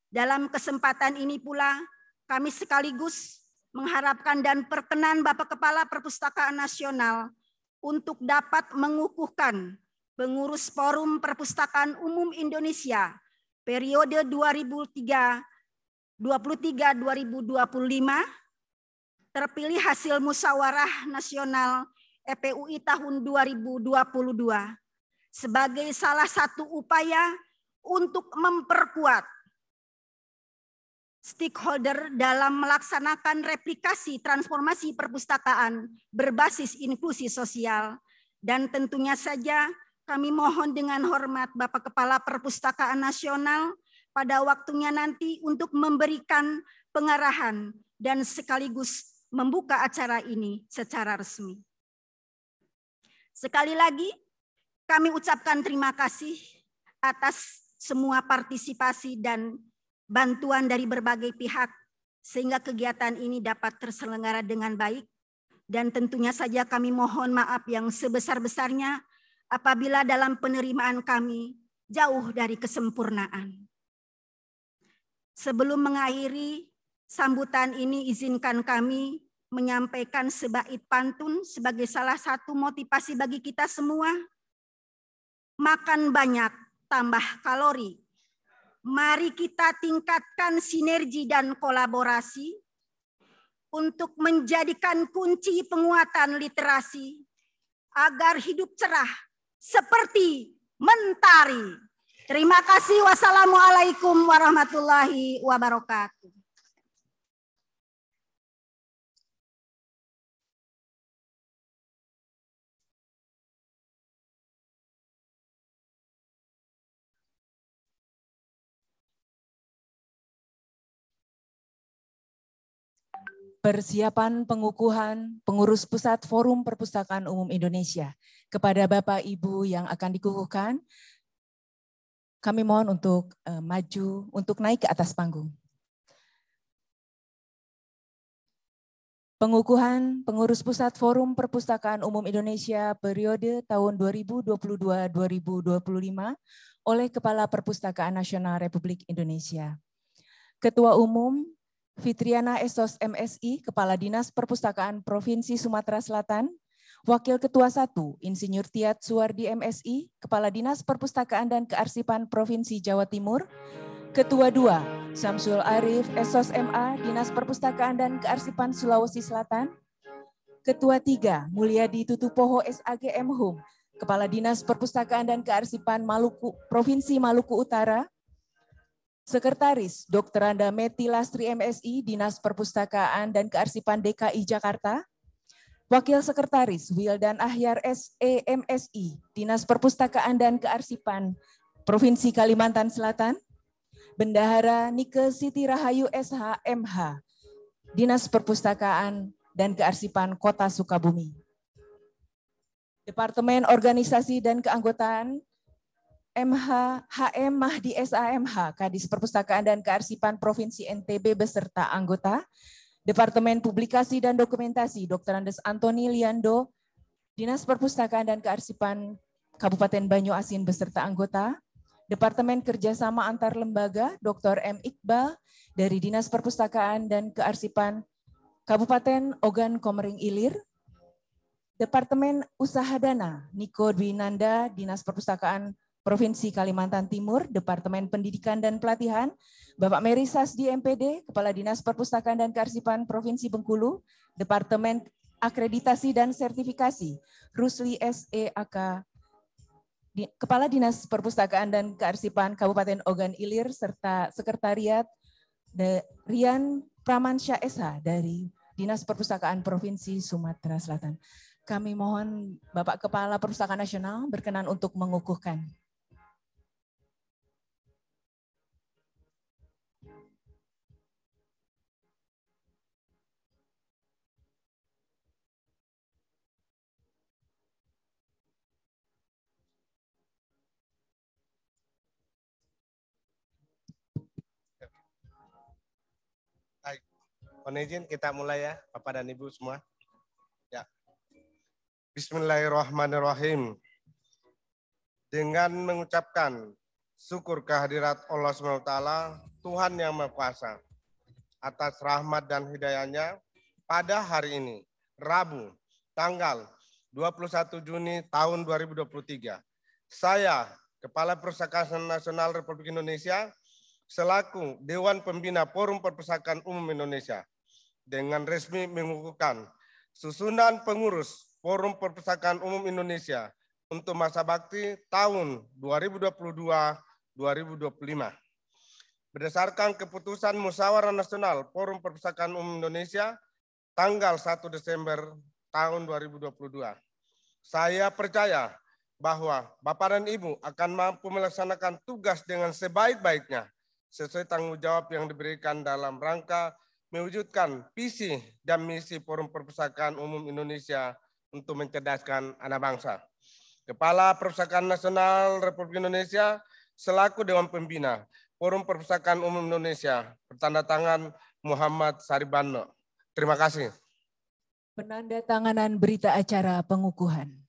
Dalam kesempatan ini pula, kami sekaligus mengharapkan dan perkenan Bapak Kepala Perpustakaan Nasional untuk dapat mengukuhkan pengurus Forum Perpustakaan Umum Indonesia periode 2023-2025 terpilih hasil musyawarah nasional EPUI tahun 2022 sebagai salah satu upaya untuk memperkuat stakeholder dalam melaksanakan replikasi transformasi perpustakaan berbasis inklusi sosial. Dan tentunya saja kami mohon dengan hormat Bapak Kepala Perpustakaan Nasional pada waktunya nanti untuk memberikan pengarahan dan sekaligus membuka acara ini secara resmi. Sekali lagi kami ucapkan terima kasih atas semua partisipasi dan bantuan dari berbagai pihak sehingga kegiatan ini dapat terselenggara dengan baik, dan tentunya saja kami mohon maaf yang sebesar-besarnya apabila dalam penerimaan kami jauh dari kesempurnaan. Sebelum mengakhiri sambutan ini, izinkan kami menyampaikan sebait pantun sebagai salah satu motivasi bagi kita semua. Makan banyak tambah kalori. Mari kita tingkatkan sinergi dan kolaborasi untuk menjadikan kunci penguatan literasi agar hidup cerah seperti mentari. Terima kasih. Wassalamualaikum warahmatullahi wabarakatuh. Persiapan pengukuhan pengurus pusat Forum Perpustakaan Umum Indonesia. Kepada Bapak Ibu yang akan dikukuhkan, kami mohon untuk maju, untuk naik ke atas panggung. Pengukuhan pengurus pusat Forum Perpustakaan Umum Indonesia periode tahun 2022-2025 oleh Kepala Perpustakaan Nasional Republik Indonesia. Ketua Umum Fitriana Esos MSI, Kepala Dinas Perpustakaan Provinsi Sumatera Selatan. Wakil Ketua 1, Insinyur Tiat Suwardi MSI, Kepala Dinas Perpustakaan dan Kearsipan Provinsi Jawa Timur. Ketua 2, Syamsul Arif Esos MA, Dinas Perpustakaan dan Kearsipan Sulawesi Selatan. Ketua 3, Mulyadi Tutupoho SAG Hum, Kepala Dinas Perpustakaan dan Kearsipan Provinsi Maluku Utara. Sekretaris Dr. Anda Meti Lastri MSI, Dinas Perpustakaan dan Kearsipan DKI Jakarta. Wakil Sekretaris Wildan Ahyar SE MSI, Dinas Perpustakaan dan Kearsipan Provinsi Kalimantan Selatan. Bendahara Nike Siti Rahayu SH MH, Dinas Perpustakaan dan Kearsipan Kota Sukabumi. Departemen Organisasi dan Keanggotaan MH HM Mahdi SAMH, Kadis Perpustakaan dan Kearsipan Provinsi NTB beserta anggota. Departemen Publikasi dan Dokumentasi Dr. Andes Antoni Liando, Dinas Perpustakaan dan Kearsipan Kabupaten Banyu-Asin beserta anggota. Departemen Kerjasama Antar Lembaga Dr. M. Iqbal dari Dinas Perpustakaan dan Kearsipan Kabupaten Ogan Komering Ilir. Departemen Usaha Dana Niko Dwinanda, Dinas Perpustakaan Provinsi Kalimantan Timur. Departemen Pendidikan dan Pelatihan Bapak Mary Sasdi MPD, Kepala Dinas Perpustakaan dan Kearsipan Provinsi Bengkulu. Departemen Akreditasi dan Sertifikasi Rusli SEAK, Kepala Dinas Perpustakaan dan Kearsipan Kabupaten Ogan Ilir, serta Sekretariat Rian Pramansyah SH dari Dinas Perpustakaan Provinsi Sumatera Selatan. Kami mohon Bapak Kepala Perpustakaan Nasional berkenan untuk mengukuhkan. Mohon izin kita mulai ya, Bapak dan Ibu semua. Ya. Bismillahirrahmanirrahim. Dengan mengucapkan syukur kehadirat Allah SWT, Tuhan yang Maha Kuasa, atas rahmat dan hidayahnya pada hari ini, Rabu, tanggal 21 Juni tahun 2023. Saya, Kepala Perpustakaan Nasional Republik Indonesia, selaku Dewan Pembina Forum Perpustakaan Umum Indonesia, dengan resmi mengukuhkan susunan pengurus Forum Perpustakaan Umum Indonesia untuk masa bakti tahun 2022-2025. Berdasarkan keputusan Musyawarah Nasional Forum Perpustakaan Umum Indonesia tanggal 1 Desember tahun 2022, saya percaya bahwa Bapak dan Ibu akan mampu melaksanakan tugas dengan sebaik-baiknya sesuai tanggung jawab yang diberikan dalam rangka mewujudkan visi dan misi Forum Perpustakaan Umum Indonesia untuk mencerdaskan anak bangsa. Kepala Perpustakaan Nasional Republik Indonesia selaku Dewan Pembina Forum Perpustakaan Umum Indonesia, bertanda tangan Muhammad Saribano. Terima kasih. Penandatanganan berita acara pengukuhan.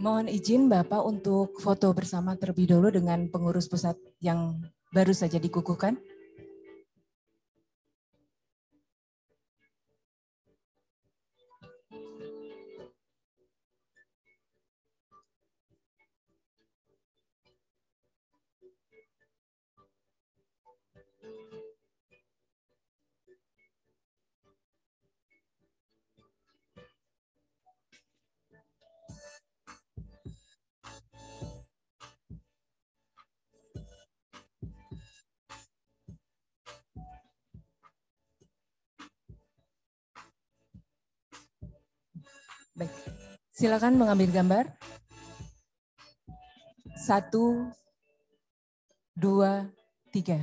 Mohon izin Bapak untuk foto bersama terlebih dahulu dengan pengurus pusat yang baru saja dikukuhkan. Baik, silakan mengambil gambar. 1, 2, 3.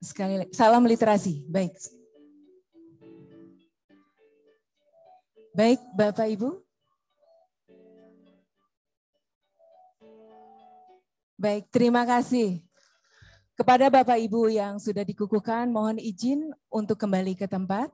Sekali lagi, salam literasi. Baik. Baik, Bapak Ibu. Baik, terima kasih. Kepada Bapak Ibu yang sudah dikukuhkan, mohon izin untuk kembali ke tempat.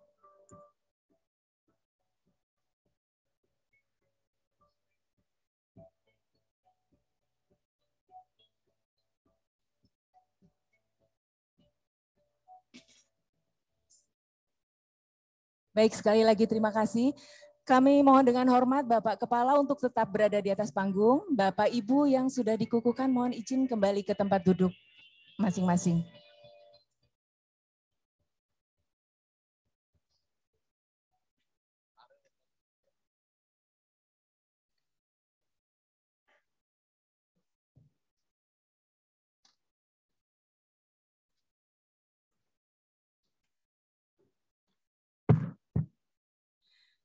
Baik, sekali lagi terima kasih. Kami mohon dengan hormat Bapak Kepala untuk tetap berada di atas panggung. Bapak Ibu yang sudah dikukuhkan mohon izin kembali ke tempat duduk masing-masing.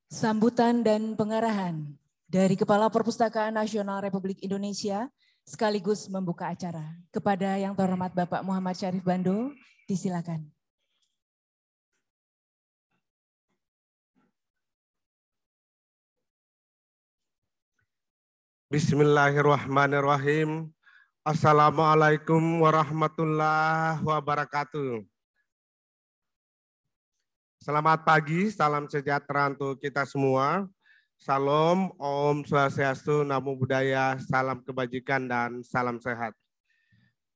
Sambutan dan pengarahan dari Kepala Perpustakaan Nasional Republik Indonesia sekaligus membuka acara. Kepada yang terhormat Bapak Muhammad Syarif Bando, disilakan. Bismillahirrahmanirrahim. Assalamualaikum warahmatullahi wabarakatuh. Selamat pagi, salam sejahtera untuk kita semua. Salam, Om Swastiastu, Namo Buddhaya, salam kebajikan dan salam sehat.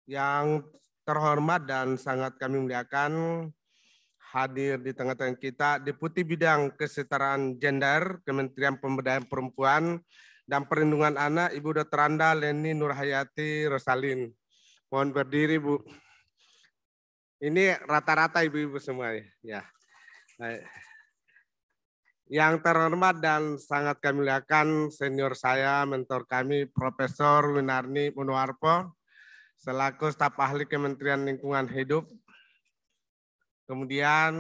Yang terhormat dan sangat kami muliakan, hadir di tengah-tengah kita Deputi Bidang Kesetaraan Gender, Kementerian Pemberdayaan Perempuan dan Perlindungan Anak, Ibu Dr. Anda Leni Nurhayati Rosalin. Mohon berdiri, Bu. Ini rata-rata ibu-ibu semua ya. Baik. Yang terhormat dan sangat kami muliakan senior saya, mentor kami, Profesor Winarni Munoarpo, selaku staf ahli Kementerian Lingkungan Hidup. Kemudian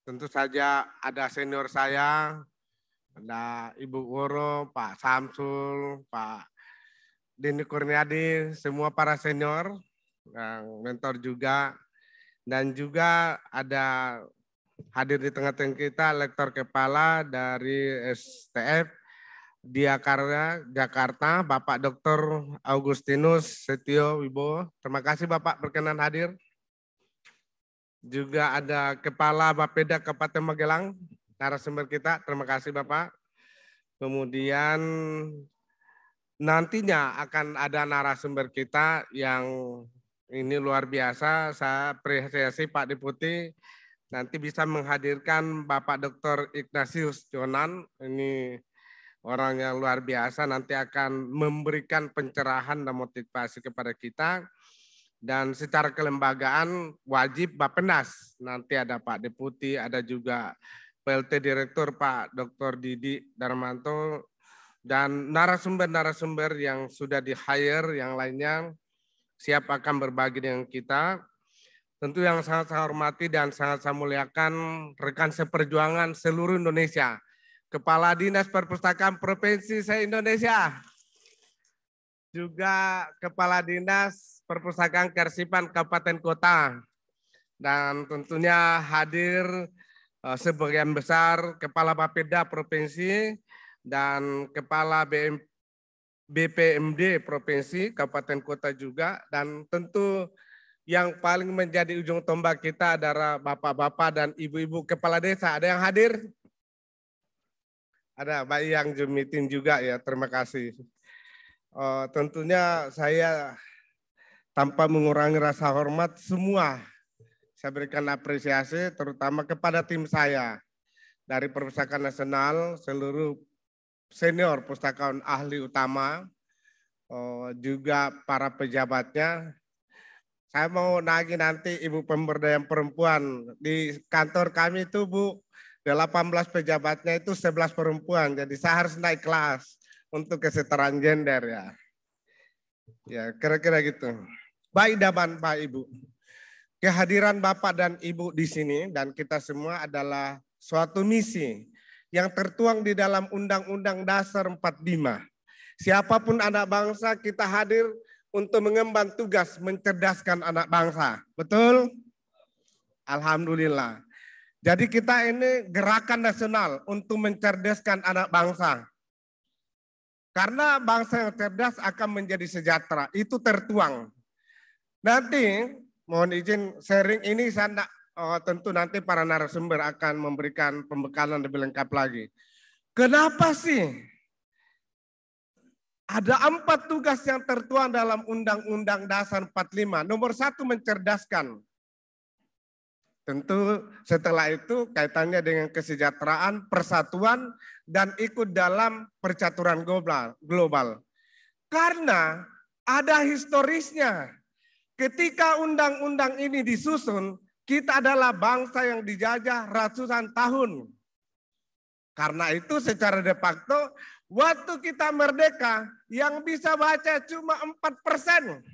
tentu saja ada senior saya, ada Ibu Woro, Pak Samsul, Pak Denny Kurniadi, semua para senior, yang mentor juga. Dan juga ada hadir di tengah-tengah kita lektor kepala dari STF Jakarta, Bapak Dr. Augustinus Setio Wibowo. Terima kasih Bapak berkenan hadir. Juga ada Kepala Bapeda Kabupaten Magelang, narasumber kita. Terima kasih Bapak. Kemudian nantinya akan ada narasumber kita yang ini luar biasa. Saya apresiasi Pak Deputi nanti bisa menghadirkan Bapak Dr. Ignatius Jonan. Ini orang yang luar biasa, nanti akan memberikan pencerahan dan motivasi kepada kita. Dan secara kelembagaan wajib Bappenas. Nanti ada Pak Deputi, ada juga PLT Direktur Pak Dr. Didi Darmanto, dan narasumber-narasumber yang sudah di-hire yang lainnya siap akan berbagi dengan kita. Tentu yang sangat saya hormati dan sangat saya muliakan rekan seperjuangan seluruh Indonesia. Kepala Dinas Perpustakaan Provinsi se-Indonesia. Juga Kepala Dinas Perpustakaan Kearsipan Kabupaten Kota. Dan tentunya hadir sebagian besar Kepala Bapeda Provinsi dan Kepala BPMD Provinsi, Kabupaten Kota juga, dan tentu yang paling menjadi ujung tombak kita adalah bapak-bapak dan ibu-ibu kepala desa. Ada yang hadir? Ada, Mbak Yang Jumitin juga ya, terima kasih. Tentunya saya tanpa mengurangi rasa hormat semua, saya berikan apresiasi terutama kepada tim saya dari Perpustakaan Nasional, seluruh senior pustakawan ahli utama, juga para pejabatnya. Saya mau nagih nanti Ibu Pemberdayaan Perempuan. Di kantor kami itu Bu, 18 pejabatnya itu 11 perempuan. Jadi saya harus naik kelas untuk kesetaraan gender ya. Ya kira-kira gitu. Baik dan Pak Ibu. Kehadiran Bapak dan Ibu di sini dan kita semua adalah suatu misi yang tertuang di dalam Undang-Undang Dasar 45. Siapapun anak bangsa kita hadir untuk mengemban tugas mencerdaskan anak bangsa. Betul? Alhamdulillah. Jadi kita ini gerakan nasional untuk mencerdaskan anak bangsa. Karena bangsa yang cerdas akan menjadi sejahtera. Itu tertuang. Nanti mohon izin sharing ini saya tentu nanti para narasumber akan memberikan pembekalan lebih lengkap lagi. Kenapa sih ada 4 tugas yang tertuang dalam Undang-Undang Dasar 45? Nomor 1 mencerdaskan. Tentu setelah itu kaitannya dengan kesejahteraan, persatuan, dan ikut dalam percaturan global. Karena ada historisnya. Ketika undang-undang ini disusun, kita adalah bangsa yang dijajah ratusan tahun. Karena itu secara de facto, waktu kita merdeka, yang bisa baca cuma 4%.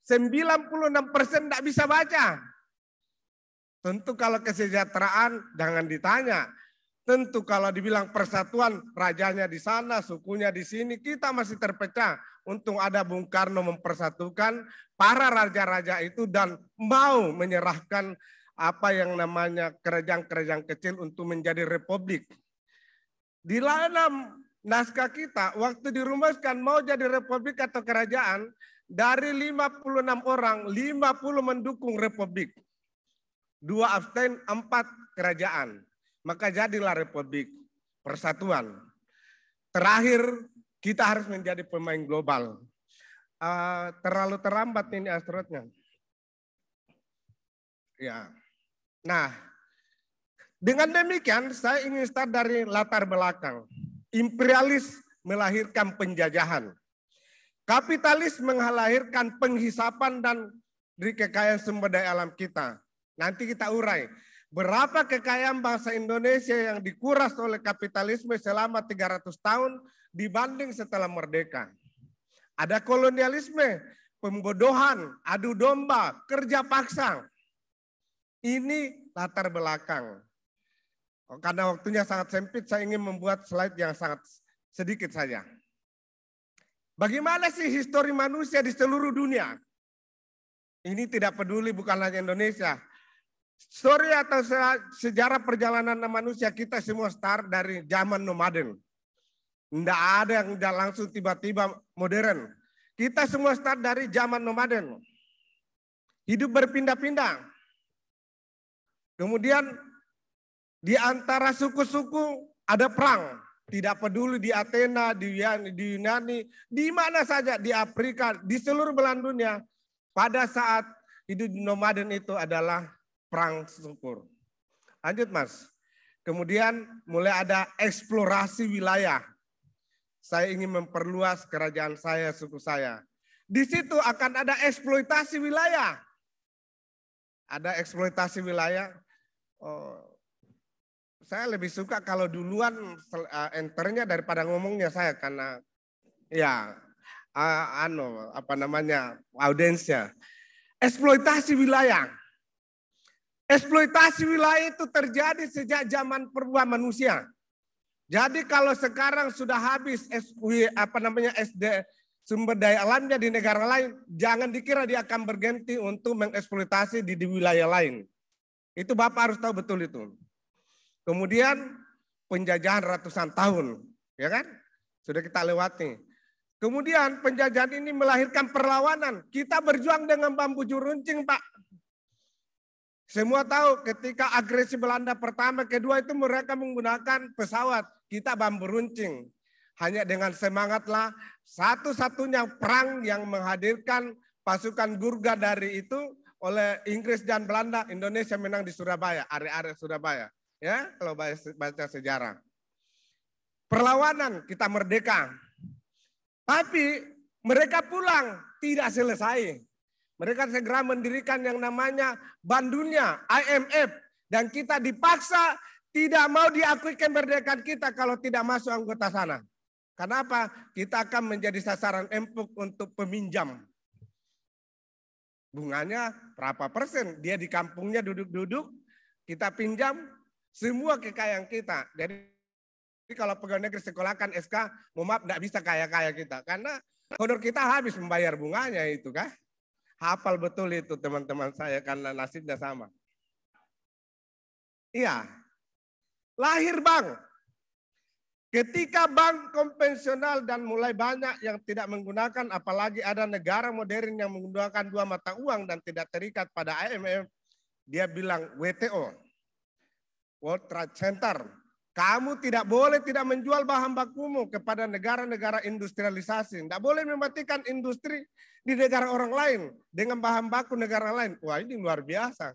96% tidak bisa baca. Tentu kalau kesejahteraan, jangan ditanya. Tentu kalau dibilang persatuan, rajanya di sana, sukunya di sini, kita masih terpecah. Untung ada Bung Karno mempersatukan para raja-raja itu dan mau menyerahkan apa yang namanya kerajaan-kerajaan kecil untuk menjadi republik. Di dalam naskah kita, waktu dirumuskan mau jadi republik atau kerajaan, dari 56 orang, 50 mendukung republik. 2 abstain, 4 kerajaan. Maka jadilah republik, persatuan. Terakhir, kita harus menjadi pemain global. Terlalu terlambat ini astronotnya. Ya. Nah, dengan demikian saya ingin start dari latar belakang. Imperialis melahirkan penjajahan. Kapitalis melahirkan penghisapan dan dari kekayaan sumber daya alam kita. Nanti kita urai. Berapa kekayaan bangsa Indonesia yang dikuras oleh kapitalisme selama 300 tahun dibanding setelah merdeka. Ada kolonialisme, pembodohan, adu domba, kerja paksa. Ini latar belakang. Karena waktunya sangat sempit, saya ingin membuat slide yang sangat sedikit saja. Bagaimana sih histori manusia di seluruh dunia? Ini tidak peduli bukan hanya Indonesia. Story atau sejarah perjalanan manusia kita semua start dari zaman nomaden. Tidak ada yang langsung tiba-tiba modern. Kita semua start dari zaman nomaden. Hidup berpindah-pindah. Kemudian di antara suku-suku ada perang. Tidak peduli di Athena, di Yunani, di mana saja, di Afrika, di seluruh belahan dunia. Pada saat hidup nomaden itu adalah perang suku. Lanjut Mas. Kemudian mulai ada eksplorasi wilayah. Saya ingin memperluas kerajaan saya, suku saya. Di situ akan ada eksploitasi wilayah. Ada eksploitasi wilayah. Saya lebih suka kalau duluan enternya daripada ngomongnya saya karena ya audiensnya. Eksploitasi wilayah. Eksploitasi wilayah itu terjadi sejak zaman purba manusia. Jadi kalau sekarang sudah habis sumber daya alamnya di negara lain, jangan dikira dia akan berganti untuk mengeksploitasi di wilayah lain. Itu Bapak harus tahu betul itu. Kemudian penjajahan ratusan tahun, ya kan? Sudah kita lewati. Kemudian penjajahan ini melahirkan perlawanan. Kita berjuang dengan bambu juruncing, Pak. Semua tahu ketika agresi Belanda pertama, kedua itu mereka menggunakan pesawat. Kita bambu runcing. Hanya dengan semangatlah satu-satunya perang yang menghadirkan pasukan Gurkha dari itu oleh Inggris dan Belanda, Indonesia menang di Surabaya, area-area Surabaya. Ya, kalau baca sejarah. Perlawanan, kita merdeka. Tapi mereka pulang tidak selesai. Mereka segera mendirikan yang namanya Bank Dunia, IMF. Dan kita dipaksa tidak mau diakui kemerdekaan kita kalau tidak masuk anggota sana. Kenapa? Kita akan menjadi sasaran empuk untuk peminjam. Bunganya berapa persen? Dia di kampungnya duduk-duduk, kita pinjam semua kekayaan kita. Jadi kalau pegawai negeri sekolahkan SK, maaf tidak bisa kaya-kaya kita. Karena honor kita habis membayar bunganya itu kan. Hafal betul itu teman-teman saya karena nasibnya sama. Iya. Lahir bank. Ketika bank konvensional dan mulai banyak yang tidak menggunakan, apalagi ada negara modern yang menggunakan dua mata uang dan tidak terikat pada IMF, dia bilang WTO, World Trade Center, kamu tidak boleh tidak menjual bahan bakumu kepada negara-negara industrialisasi. Tidak boleh mematikan industri di negara orang lain dengan bahan baku negara lain. Wah, ini luar biasa.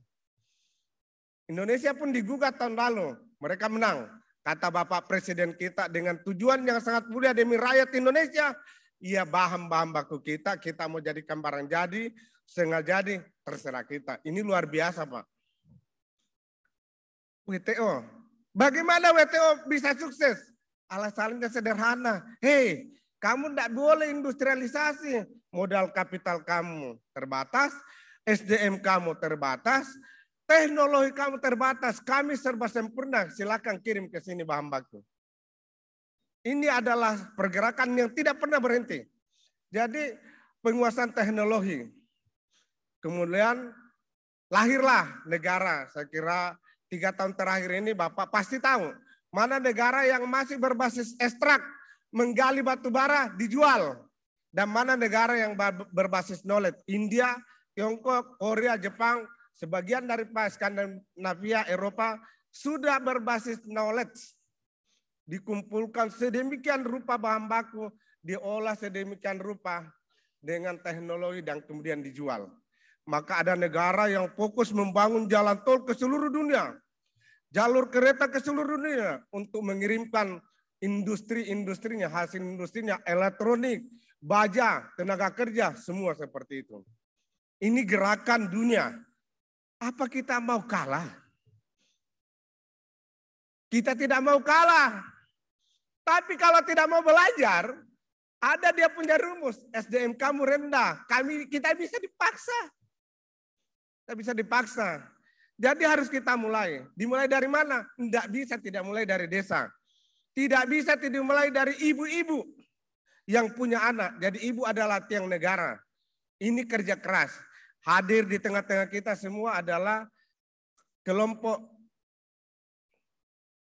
Indonesia pun digugat tahun lalu. Mereka menang. Kata Bapak Presiden kita dengan tujuan yang sangat mulia demi rakyat Indonesia. Iya, bahan-bahan baku kita mau jadikan barang jadi, setengah jadi, terserah kita. Ini luar biasa, Pak. WTO. Bagaimana WTO bisa sukses? Alasannya sederhana. Hei, kamu tidak boleh industrialisasi. Modal kapital kamu terbatas, SDM kamu terbatas, teknologi kamu terbatas. Kami serba sempurna. Silakan kirim ke sini bahan baku. Ini adalah pergerakan yang tidak pernah berhenti. Jadi penguasaan teknologi. Kemudian lahirlah negara. Saya kira 3 tahun terakhir ini Bapak pasti tahu mana negara yang masih berbasis ekstrak, menggali batu bara, dijual. Dan mana negara yang berbasis knowledge. India, Tiongkok, Korea, Jepang, sebagian dari Skandinavia, Eropa sudah berbasis knowledge. Dikumpulkan sedemikian rupa bahan baku, diolah sedemikian rupa dengan teknologi dan kemudian dijual. Maka ada negara yang fokus membangun jalan tol ke seluruh dunia. Jalur kereta ke seluruh dunia untuk mengirimkan industri-industrinya, hasil industrinya, elektronik, baja, tenaga kerja, semua seperti itu. Ini gerakan dunia. Apa kita mau kalah? Kita tidak mau kalah. Tapi kalau tidak mau belajar, ada dia punya rumus. SDM kamu rendah, kita bisa dipaksa. Kita bisa dipaksa. Jadi harus kita mulai. Dimulai dari mana? Tidak bisa tidak mulai dari desa. Tidak bisa tidak mulai dari ibu-ibu yang punya anak. Jadi ibu adalah tiang negara. Ini kerja keras. Hadir di tengah-tengah kita semua adalah kelompok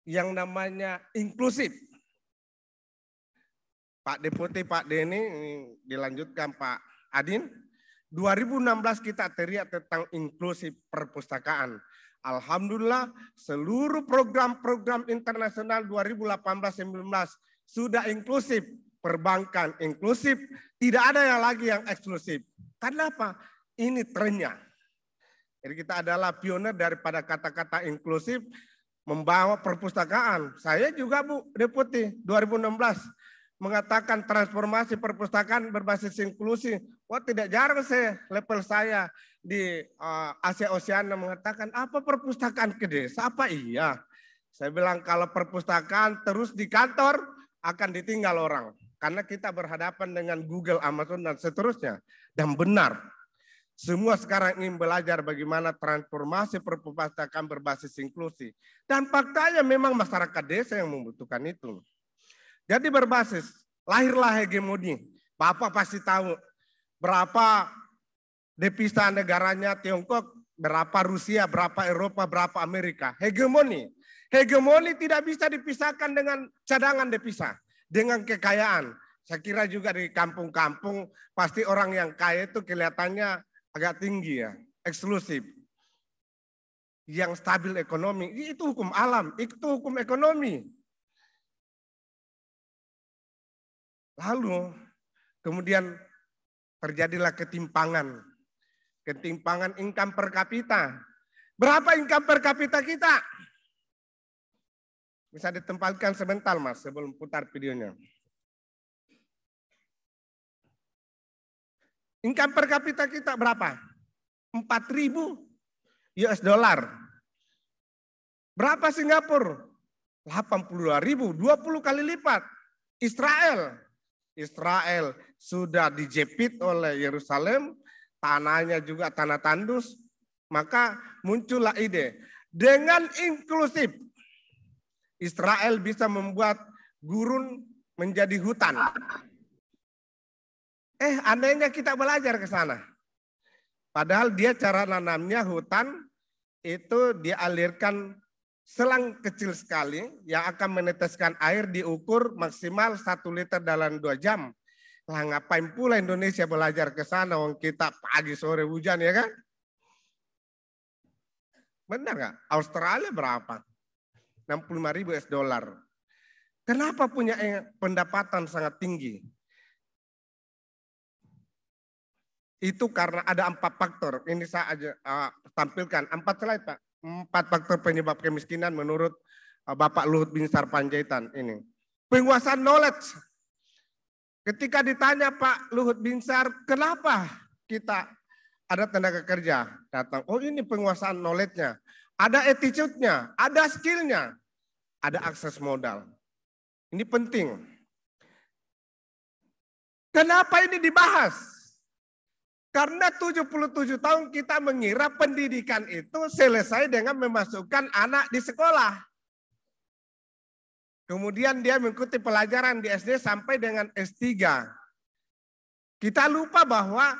yang namanya inklusif. Pak Deputi, Pak Denny, dilanjutkan Pak Adin. 2016 kita teriak tentang inklusif perpustakaan. Alhamdulillah seluruh program-program internasional 2018-19 sudah inklusif. Perbankan inklusif, tidak ada yang lagi yang eksklusif. Karena apa? Ini trennya. Jadi kita adalah pionir daripada kata-kata inklusif membawa perpustakaan. Saya juga Bu Deputi 2016 mengatakan transformasi perpustakaan berbasis inklusi. Wah tidak jarang level saya di Asia Oceania mengatakan apa perpustakaan ke desa? Apa iya? Saya bilang kalau perpustakaan terus di kantor akan ditinggal orang. Karena kita berhadapan dengan Google, Amazon dan seterusnya. Dan benar. Semua sekarang ingin belajar bagaimana transformasi perpustakaan berbasis inklusi. Dan faktanya memang masyarakat desa yang membutuhkan itu. Jadi berbasis, lahirlah hegemoni. Bapak pasti tahu berapa devisa negaranya Tiongkok, berapa Rusia, berapa Eropa, berapa Amerika. Hegemoni. Hegemoni tidak bisa dipisahkan dengan cadangan devisa, dengan kekayaan. Saya kira juga di kampung-kampung pasti orang yang kaya itu kelihatannya agak tinggi ya, eksklusif. Yang stabil ekonomi, itu hukum alam, itu hukum ekonomi. Lalu kemudian terjadilah ketimpangan. Ketimpangan income per kapita. Berapa income per kapita kita? Bisa ditempatkan sebentar Mas sebelum putar videonya. Income per kapita kita berapa? 4.000 US dollar. Berapa Singapura? 82.000, 20 kali lipat. Israel sudah dijepit oleh Yerusalem, tanahnya juga tanah tandus, maka muncullah ide. Dengan inklusif, Israel bisa membuat gurun menjadi hutan. Anehnya kita belajar ke sana. Padahal dia cara nanamnya hutan itu dialirkan selang kecil sekali yang akan meneteskan air diukur maksimal 1 liter dalam 2 jam. Lah ngapain pula Indonesia belajar ke sana wong kita pagi sore hujan ya kan? Benar nggak? Australia berapa? 65.000 US dollar. Kenapa punya pendapatan sangat tinggi? Itu karena ada 4 faktor. Ini saya aja tampilkan 4 slide Pak. 4 faktor penyebab kemiskinan menurut Bapak Luhut Binsar Panjaitan ini. Penguasaan knowledge. Ketika ditanya Pak Luhut Binsar, kenapa kita ada tenaga kerja datang? Oh ini penguasaan knowledge-nya. Ada attitude-nya, ada skill-nya, ada akses modal. Ini penting. Kenapa ini dibahas? Karena 77 tahun kita mengira pendidikan itu selesai dengan memasukkan anak di sekolah. Kemudian dia mengikuti pelajaran di SD sampai dengan S3. Kita lupa bahwa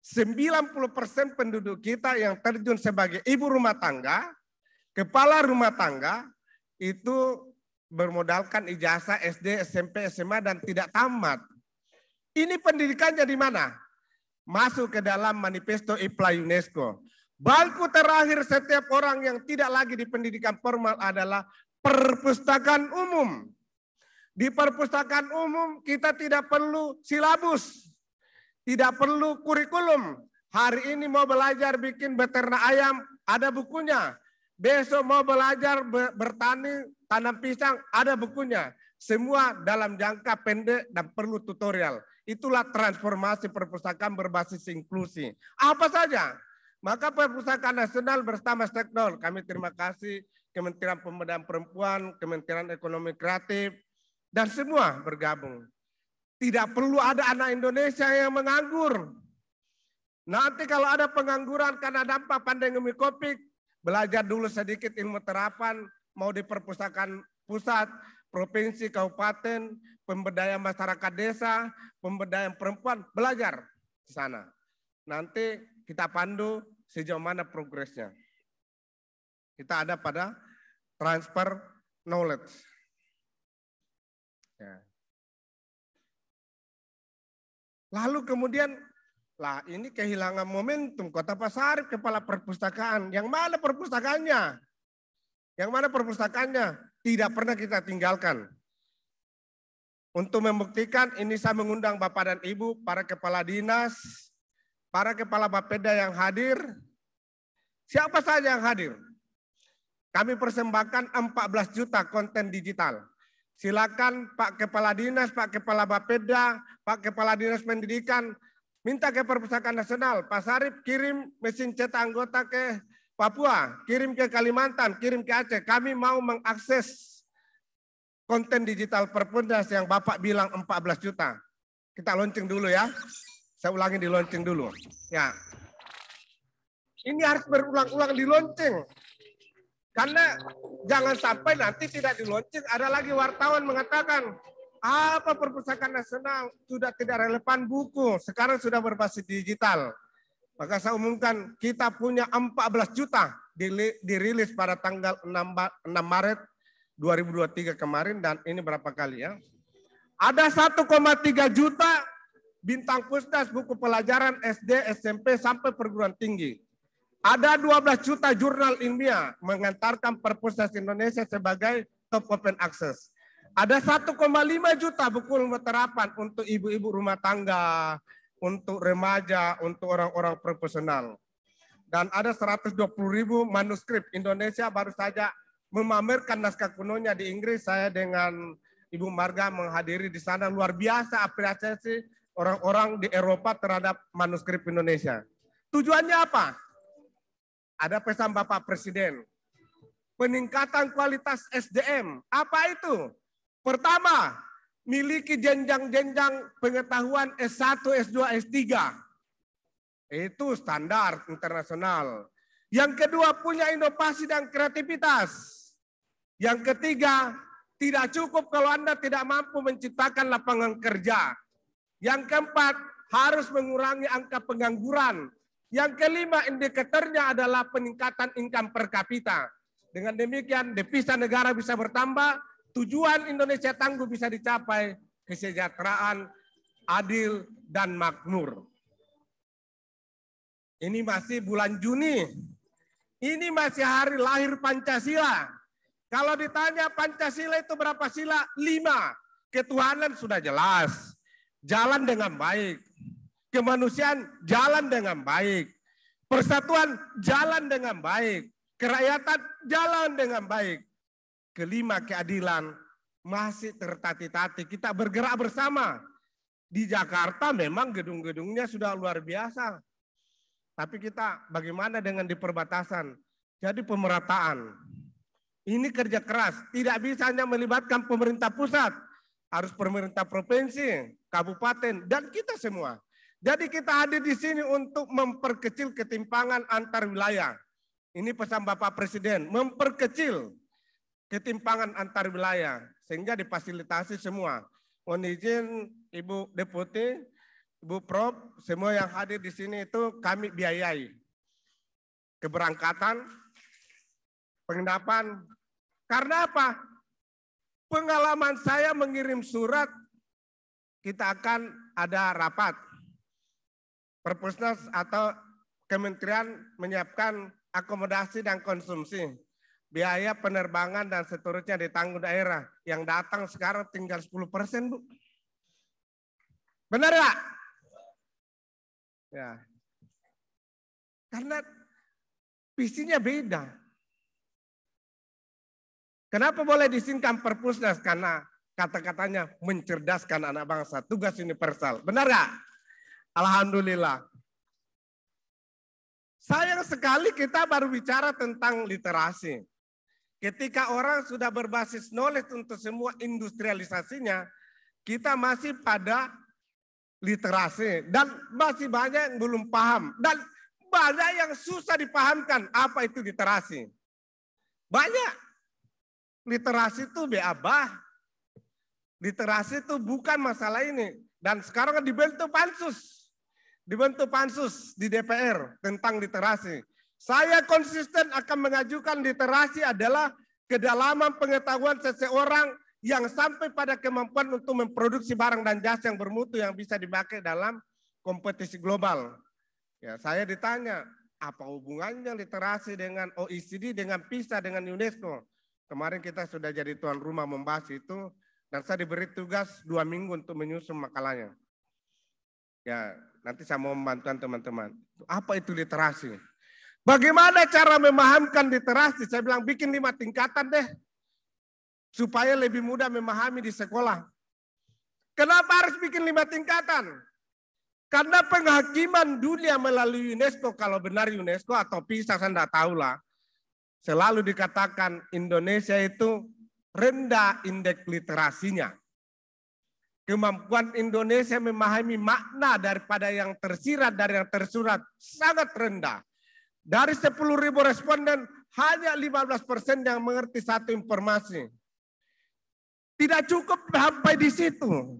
90% penduduk kita yang terjun sebagai ibu rumah tangga, kepala rumah tangga, itu bermodalkan ijazah SD, SMP, SMA dan tidak tamat. Ini pendidikannya di mana? Masuk ke dalam manifesto IPLA UNESCO. Bangku terakhir setiap orang yang tidak lagi di pendidikan formal adalah perpustakaan umum. Di perpustakaan umum kita tidak perlu silabus, tidak perlu kurikulum. Hari ini mau belajar bikin beternak ayam, ada bukunya. Besok mau belajar bertani, tanam pisang, ada bukunya. Semua dalam jangka pendek dan perlu tutorial. Itulah transformasi perpustakaan berbasis inklusi. Apa saja? Maka Perpustakaan Nasional bersama stakeholder, kami terima kasih Kementerian Pemberdayaan Perempuan, Kementerian Ekonomi Kreatif, dan semua bergabung. Tidak perlu ada anak Indonesia yang menganggur. Nanti kalau ada pengangguran karena dampak pandemi COVID, belajar dulu sedikit ilmu terapan, mau di perpustakaan pusat, provinsi, kabupaten, pemberdayaan masyarakat desa, pemberdayaan perempuan, belajar di sana. Nanti kita pandu sejauh mana progresnya. Kita ada pada transfer knowledge. Ya. Lalu kemudian, lah ini kehilangan momentum Kota Pasarip kepala perpustakaan. Yang mana perpustakaannya? Yang mana perpustakaannya? Tidak pernah kita tinggalkan. Untuk membuktikan ini saya mengundang Bapak dan Ibu, para kepala dinas, para kepala Bapeda yang hadir. Siapa saja yang hadir? Kami persembahkan 14 juta konten digital. Silakan Pak Kepala Dinas, Pak Kepala Bapeda, Pak Kepala Dinas Pendidikan, minta ke Perpustakaan Nasional, Pasarip kirim mesin cetak anggota ke Papua, kirim ke Kalimantan, kirim ke Aceh. Kami mau mengakses konten digital Perpusnas yang Bapak bilang 14 juta. Kita launching dulu ya. Saya ulangi di launching dulu. Ya. Ini harus berulang-ulang di launching. Karena jangan sampai nanti tidak di launching, ada lagi wartawan mengatakan, apa Perpustakaan Nasional sudah tidak relevan buku, sekarang sudah berbasis digital. Maka saya umumkan kita punya 14 juta dirilis pada tanggal 6 Maret 2023 kemarin, dan ini berapa kali ya. Ada 1,3 juta bintang Pusdas buku pelajaran SD, SMP sampai perguruan tinggi. Ada 12 juta jurnal ilmiah mengantarkan Perpusnas Indonesia sebagai top open access. Ada 1,5 juta buku ilmu terapan untuk ibu-ibu rumah tangga, untuk remaja, untuk orang-orang profesional. Dan ada 120.000 manuskrip. Indonesia baru saja memamerkan naskah kunonya di Inggris. Saya dengan Ibu Marga menghadiri di sana. Luar biasa apresiasi orang-orang di Eropa terhadap manuskrip Indonesia. Tujuannya apa? Ada pesan Bapak Presiden. Peningkatan kualitas SDM. Apa itu? Pertama, miliki jenjang-jenjang pengetahuan S1, S2, S3. Itu standar internasional. Yang kedua, punya inovasi dan kreativitas. Yang ketiga, tidak cukup kalau Anda tidak mampu menciptakan lapangan kerja. Yang keempat, harus mengurangi angka pengangguran. Yang kelima, indikatornya adalah peningkatan income per kapita. Dengan demikian, devisa negara bisa bertambah, tujuan Indonesia tangguh bisa dicapai, kesejahteraan, adil, dan makmur. Ini masih bulan Juni. Ini masih hari lahir Pancasila. Kalau ditanya Pancasila itu berapa sila? 5. Ketuhanan sudah jelas. Jalan dengan baik. Kemanusiaan jalan dengan baik. Persatuan jalan dengan baik. Kerakyatan jalan dengan baik. Kelima, keadilan masih tertati-tati. Kita bergerak bersama. Di Jakarta memang gedung-gedungnya sudah luar biasa. Tapi kita bagaimana dengan di perbatasan? Jadi pemerataan. Ini kerja keras. Tidak bisa hanya melibatkan pemerintah pusat. Harus pemerintah provinsi, kabupaten, dan kita semua. Jadi kita hadir di sini untuk memperkecil ketimpangan antar wilayah. Ini pesan Bapak Presiden, memperkecil ketimpangan antar wilayah sehingga difasilitasi semua. Mohon izin Ibu Deputi, Ibu Prof, semua yang hadir di sini itu kami biayai. Keberangkatan, penginapan. Karena apa? Pengalaman saya mengirim surat, kita akan ada rapat. Perpusnas atau kementerian menyiapkan akomodasi dan konsumsi. Biaya penerbangan dan seterusnya ditanggung daerah. Yang datang sekarang tinggal 10%, Bu. Benar nggak? Ya. Karena visinya beda. Kenapa boleh disingkat Perpusnas? Karena kata-katanya mencerdaskan anak bangsa, tugas universal. Benar nggak? Alhamdulillah. Sayang sekali kita baru bicara tentang literasi. Ketika orang sudah berbasis knowledge untuk semua industrialisasinya, kita masih pada literasi. Dan masih banyak yang belum paham. Dan banyak yang susah dipahamkan apa itu literasi. Banyak. Literasi itu beabah. Literasi itu bukan masalah ini. Dan sekarang dibentuk pansus. Dibentuk pansus di DPR tentang literasi. Saya konsisten akan mengajukan literasi adalah kedalaman pengetahuan seseorang yang sampai pada kemampuan untuk memproduksi barang dan jasa yang bermutu yang bisa dipakai dalam kompetisi global. Ya, saya ditanya, apa hubungannya literasi dengan OECD, dengan PISA, dengan UNESCO? Kemarin kita sudah jadi tuan rumah membahas itu, dan saya diberi tugas 2 minggu untuk menyusun makalahnya. Ya, nanti saya mau membantu teman-teman. Apa itu literasi? Bagaimana cara memahamkan literasi? Saya bilang bikin 5 tingkatan deh. Supaya lebih mudah memahami di sekolah. Kenapa harus bikin 5 tingkatan? Karena penghakiman dunia melalui UNESCO, kalau benar UNESCO atau PISA, saya tidak tahu lah. Selalu dikatakan Indonesia itu rendah indeks literasinya. Kemampuan Indonesia memahami makna daripada yang tersirat dari yang tersurat sangat rendah. Dari 10.000 responden, hanya 15% yang mengerti satu informasi. Tidak cukup sampai di situ.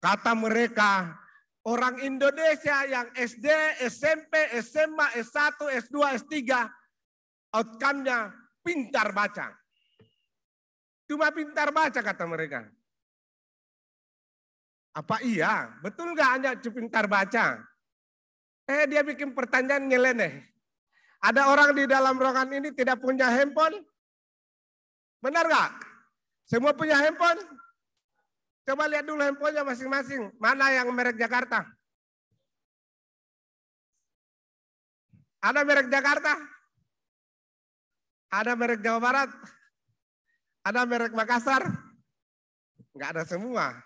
Kata mereka, orang Indonesia yang SD, SMP, SMA, S1, S2, S3, outcome-nya pintar baca. Cuma pintar baca kata mereka. Apa iya? Betul nggak hanya pintar baca? Dia bikin pertanyaan nyeleneh. Ada orang di dalam ruangan ini tidak punya handphone? Benar nggak? Semua punya handphone? Coba lihat dulu handphonenya masing-masing. Mana yang merek Jakarta? Ada merek Jakarta? Ada merek Jawa Barat? Ada merek Makassar? Enggak ada semua.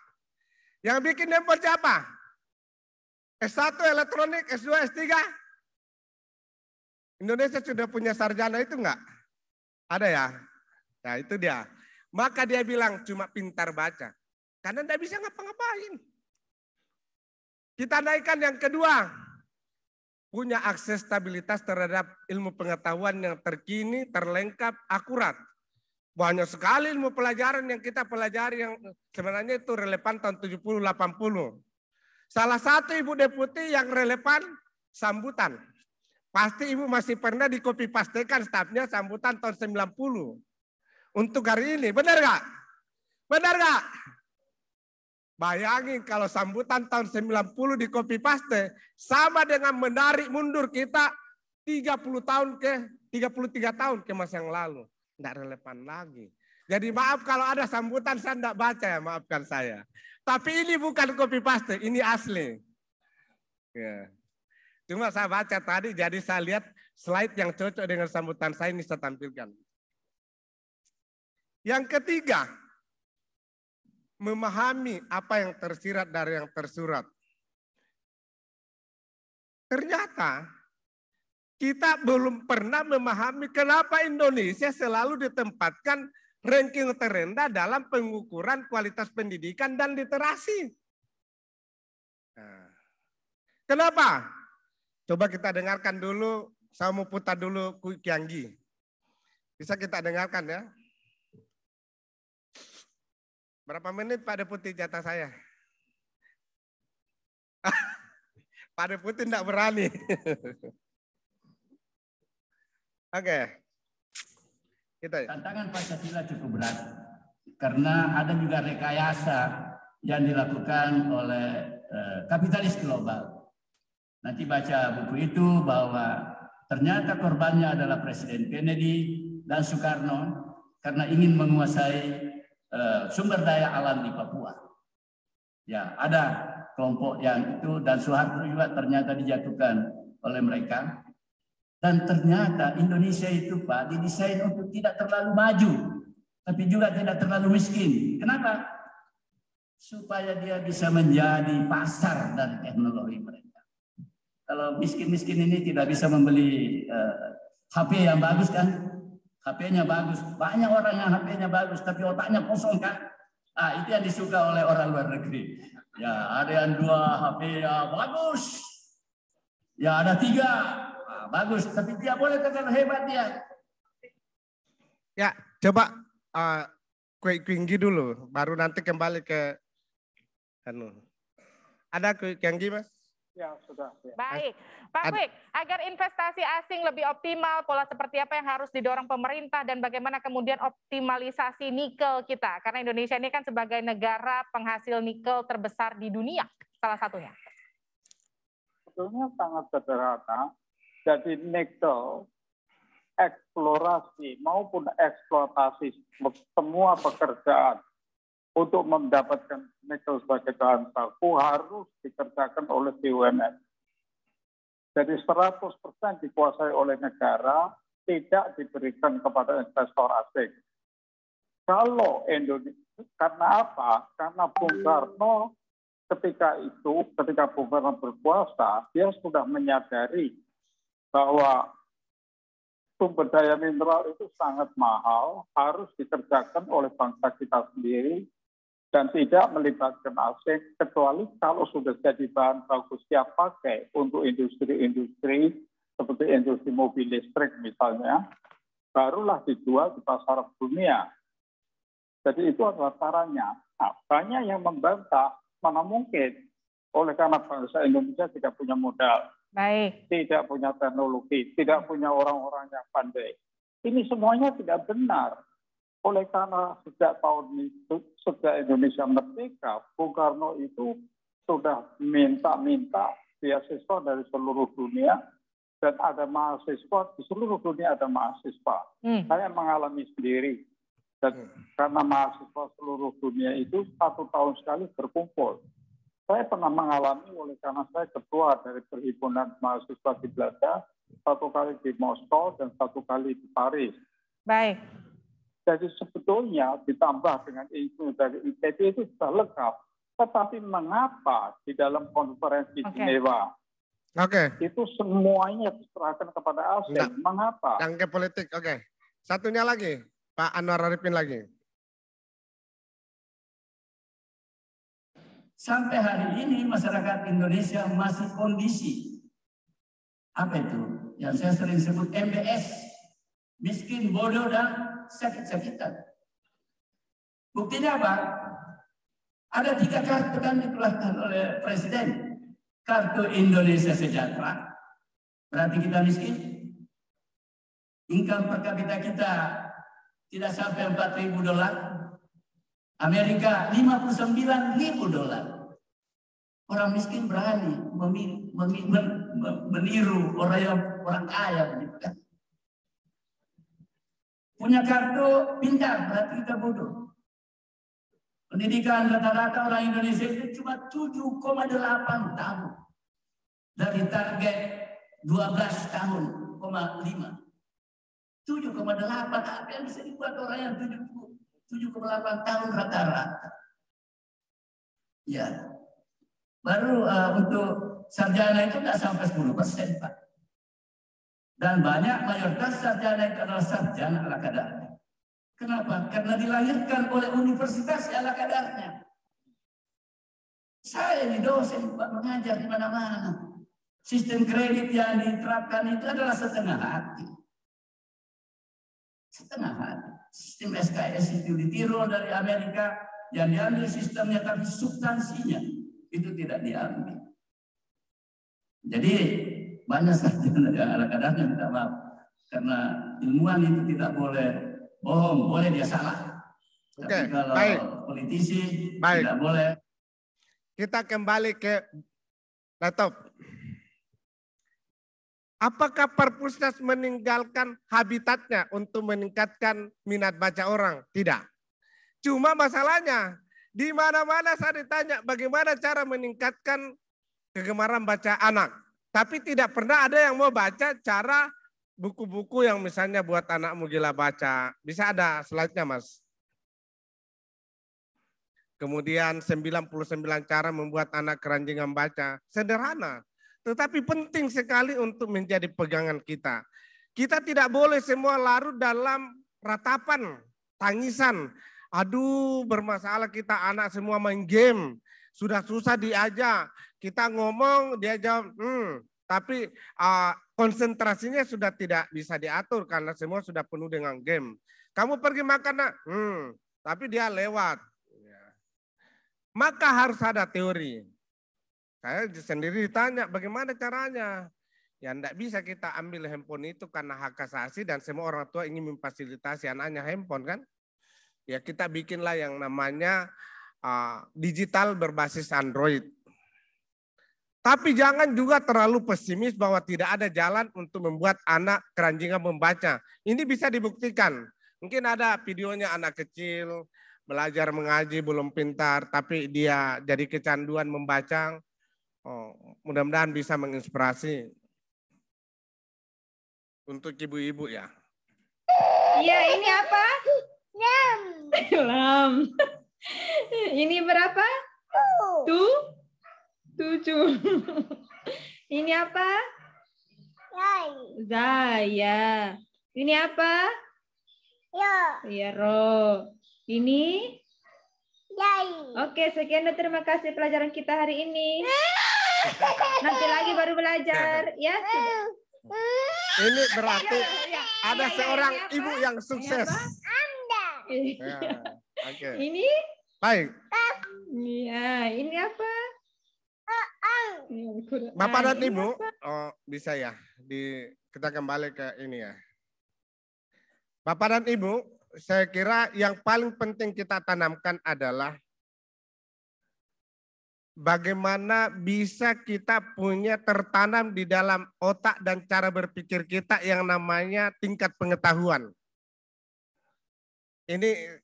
Yang bikin handphone siapa? S1 elektronik, S2, S3? Indonesia sudah punya sarjana itu enggak? Ada ya? Nah itu dia. Maka dia bilang cuma pintar baca. Karena enggak bisa ngapa-ngapain. Kita naikkan yang kedua. Punya akses stabilitas terhadap ilmu pengetahuan yang terkini, terlengkap, akurat. Banyak sekali ilmu pelajaran yang kita pelajari yang sebenarnya itu relevan tahun 70-80. Salah satu Ibu Deputi yang relevan sambutan. Pasti Ibu masih pernah di copy pastekan stafnya sambutan tahun 90. Untuk hari ini, benar nggak? Benar nggak? Bayangin kalau sambutan tahun 90 di copy paste sama dengan menarik mundur kita 33 tahun ke masa yang lalu. Tidak relevan lagi. Jadi maaf kalau ada sambutan saya tidak baca ya, maafkan saya. Tapi ini bukan copy paste, ini asli. Ya. Cuma saya baca tadi, jadi saya lihat slide yang cocok dengan sambutan saya ini saya tampilkan. Yang ketiga, memahami apa yang tersirat dari yang tersurat. Ternyata kita belum pernah memahami kenapa Indonesia selalu ditempatkan ranking terendah dalam pengukuran kualitas pendidikan dan literasi. Nah, kenapa? Coba kita dengarkan dulu, saya mau putar dulu Kianggi. Bisa kita dengarkan ya. Berapa menit Pak Deputi jatah saya? Pak Deputi tidak berani. Oke. Tantangan Pancasila cukup berat. Karena ada juga rekayasa yang dilakukan oleh kapitalis global. Nanti baca buku itu bahwa ternyata korbannya adalah Presiden Kennedy dan Soekarno karena ingin menguasai sumber daya alam di Papua. Ya, ada kelompok yang itu dan Soeharto juga ternyata dijatuhkan oleh mereka. Dan ternyata Indonesia itu Pak didesain untuk tidak terlalu maju. tapi juga tidak terlalu miskin. Kenapa? Supaya dia bisa menjadi pasar dari teknologi mereka. Kalau miskin-miskin ini tidak bisa membeli HP yang bagus kan? HP-nya bagus. Banyak orang yang HP-nya bagus, tapi otaknya kosong kan? Itu yang disuka oleh orang luar negeri. Ya, ada yang 2 HP ya bagus. Ya, ada 3 bagus, tapi dia boleh katakan hebat dia. Ya, coba Quick Winggi dulu, baru nanti kembali ke Ada Quick Winggi, Mas? Ya, sudah. Ya. Baik. Pak Quick, agar investasi asing lebih optimal, pola seperti apa yang harus didorong pemerintah dan bagaimana kemudian optimalisasi nikel kita? Karena Indonesia ini kan sebagai negara penghasil nikel terbesar di dunia, salah satunya. Sebetulnya sangat sederhana. Jadi nikel, eksplorasi maupun eksploitasi semua pekerjaan untuk mendapatkan nikel sebagai bahan baku harus dikerjakan oleh BUMN. Jadi 100% dikuasai oleh negara, tidak diberikan kepada investor asing. Kalau Indonesia, karena apa? Karena Bung Karno ketika Bung Karno berkuasa, dia sudah menyadari bahwa sumber daya mineral itu sangat mahal, harus dikerjakan oleh bangsa kita sendiri, dan tidak melibatkan asing, kecuali kalau sudah jadi bahan baku siap pakai untuk industri-industri seperti industri mobil listrik misalnya, barulah dijual di pasar dunia. Jadi itu adalah caranya. Nah, banyak yang membantah, mana mungkin, oleh karena bangsa Indonesia tidak punya modal, tidak punya teknologi, tidak punya orang-orang yang pandai. Ini semuanya tidak benar. Oleh karena sejak Indonesia merdeka, Bung Karno itu sudah minta beasiswa dari seluruh dunia, dan ada mahasiswa di seluruh dunia, ada mahasiswa. Saya mengalami sendiri, dan karena mahasiswa seluruh dunia itu 1 tahun sekali berkumpul. Saya pernah mengalami oleh karena saya ketua dari perhimpunan mahasiswa di Belanda, 1 kali di Moskow dan 1 kali di Paris. Baik. Jadi sebetulnya ditambah dengan itu dari IPB itu sudah lengkap. Tetapi mengapa di dalam konferensi Jenewa itu semuanya diserahkan kepada asing? Mengapa? Yang ke politik, Satunya lagi, Pak Anwar Arifin lagi. Sampai hari ini masyarakat Indonesia masih kondisi apa itu? Yang saya sering sebut MBS, miskin, bodoh, dan sakit-sakitan. Buktinya apa? Ada 3 kartu kan dikeluarkan oleh Presiden. Kartu Indonesia Sejahtera. Berarti kita miskin. Income per kapita kita tidak sampai $4.000. Amerika $59.000. Orang miskin berani meniru orang kaya begitu kan. Punya kartu pintar, berarti kita bodoh. Pendidikan rata-rata orang Indonesia itu cuma 7,8 tahun. Dari target 12 tahun, 5. 7,8, apa yang bisa dibuat orang yang 7,8 tahun rata-rata. Ya, baru untuk sarjana itu nggak sampai 10%, Pak. Dan banyak mayoritas sarjana itu adalah sarjana ala kadarnya. Kenapa? Karena dilahirkan oleh universitas ala kadarnya. Saya ini dosen, Pak, mengajar di mana-mana. Sistem kredit yang diterapkan itu adalah setengah hati. Setengah hati. Sistem SKS itu ditiru dari Amerika, yang diambil sistemnya tapi substansinya itu tidak diambil. Jadi banyak sarjana yang ala kadarnya, minta maaf. Karena ilmuwan itu tidak boleh bohong, boleh dia salah. Tapi kalau politisi tidak boleh. Kita kembali ke laptop. Apakah Perpusnas meninggalkan habitatnya untuk meningkatkan minat baca orang? Tidak. Cuma masalahnya, di mana-mana saya ditanya bagaimana cara meningkatkan kegemaran baca anak. Tapi tidak pernah ada yang mau baca cara buku-buku yang misalnya buat anakmu gila baca. Bisa ada slide-nya, Mas? Kemudian 99 cara membuat anak keranjingan baca. Sederhana, tetapi penting sekali untuk menjadi pegangan kita. Kita tidak boleh semua larut dalam ratapan, tangisan. Aduh, bermasalah kita anak semua main game. Sudah susah diajak. Kita ngomong, dia jawab, tapi konsentrasinya sudah tidak bisa diatur karena semua sudah penuh dengan game. Kamu pergi makan, nak? Tapi dia lewat. Maka harus ada teori. Saya sendiri ditanya, bagaimana caranya? Ya tidak bisa kita ambil handphone itu karena hak asasi dan semua orang tua ingin memfasilitasi anaknya handphone kan? Ya kita bikinlah yang namanya digital berbasis Android. Tapi jangan juga terlalu pesimis bahwa tidak ada jalan untuk membuat anak keranjingan membaca. Ini bisa dibuktikan. Mungkin ada videonya anak kecil, belajar mengaji belum pintar, tapi dia jadi kecanduan membaca. Mudah-mudahan bisa menginspirasi untuk ibu-ibu ya. Iya, ini apa? Lam. Ini berapa? 7. Ini apa? Zaya. Ini apa? Ya, Ro. Ini? Oke, sekian dan terima kasih pelajaran kita hari ini. Nanti lagi baru belajar. Ya, Ini berarti ada seorang ibu yang sukses. Ini? Baik. Ya, ini apa? Bapak dan Ibu, bisa ya. Kita kembali ke ini ya. Bapak dan Ibu, saya kira yang paling penting kita tanamkan adalah bagaimana bisa kita punya tertanam di dalam otak dan cara berpikir kita yang namanya tingkat pengetahuan. Ini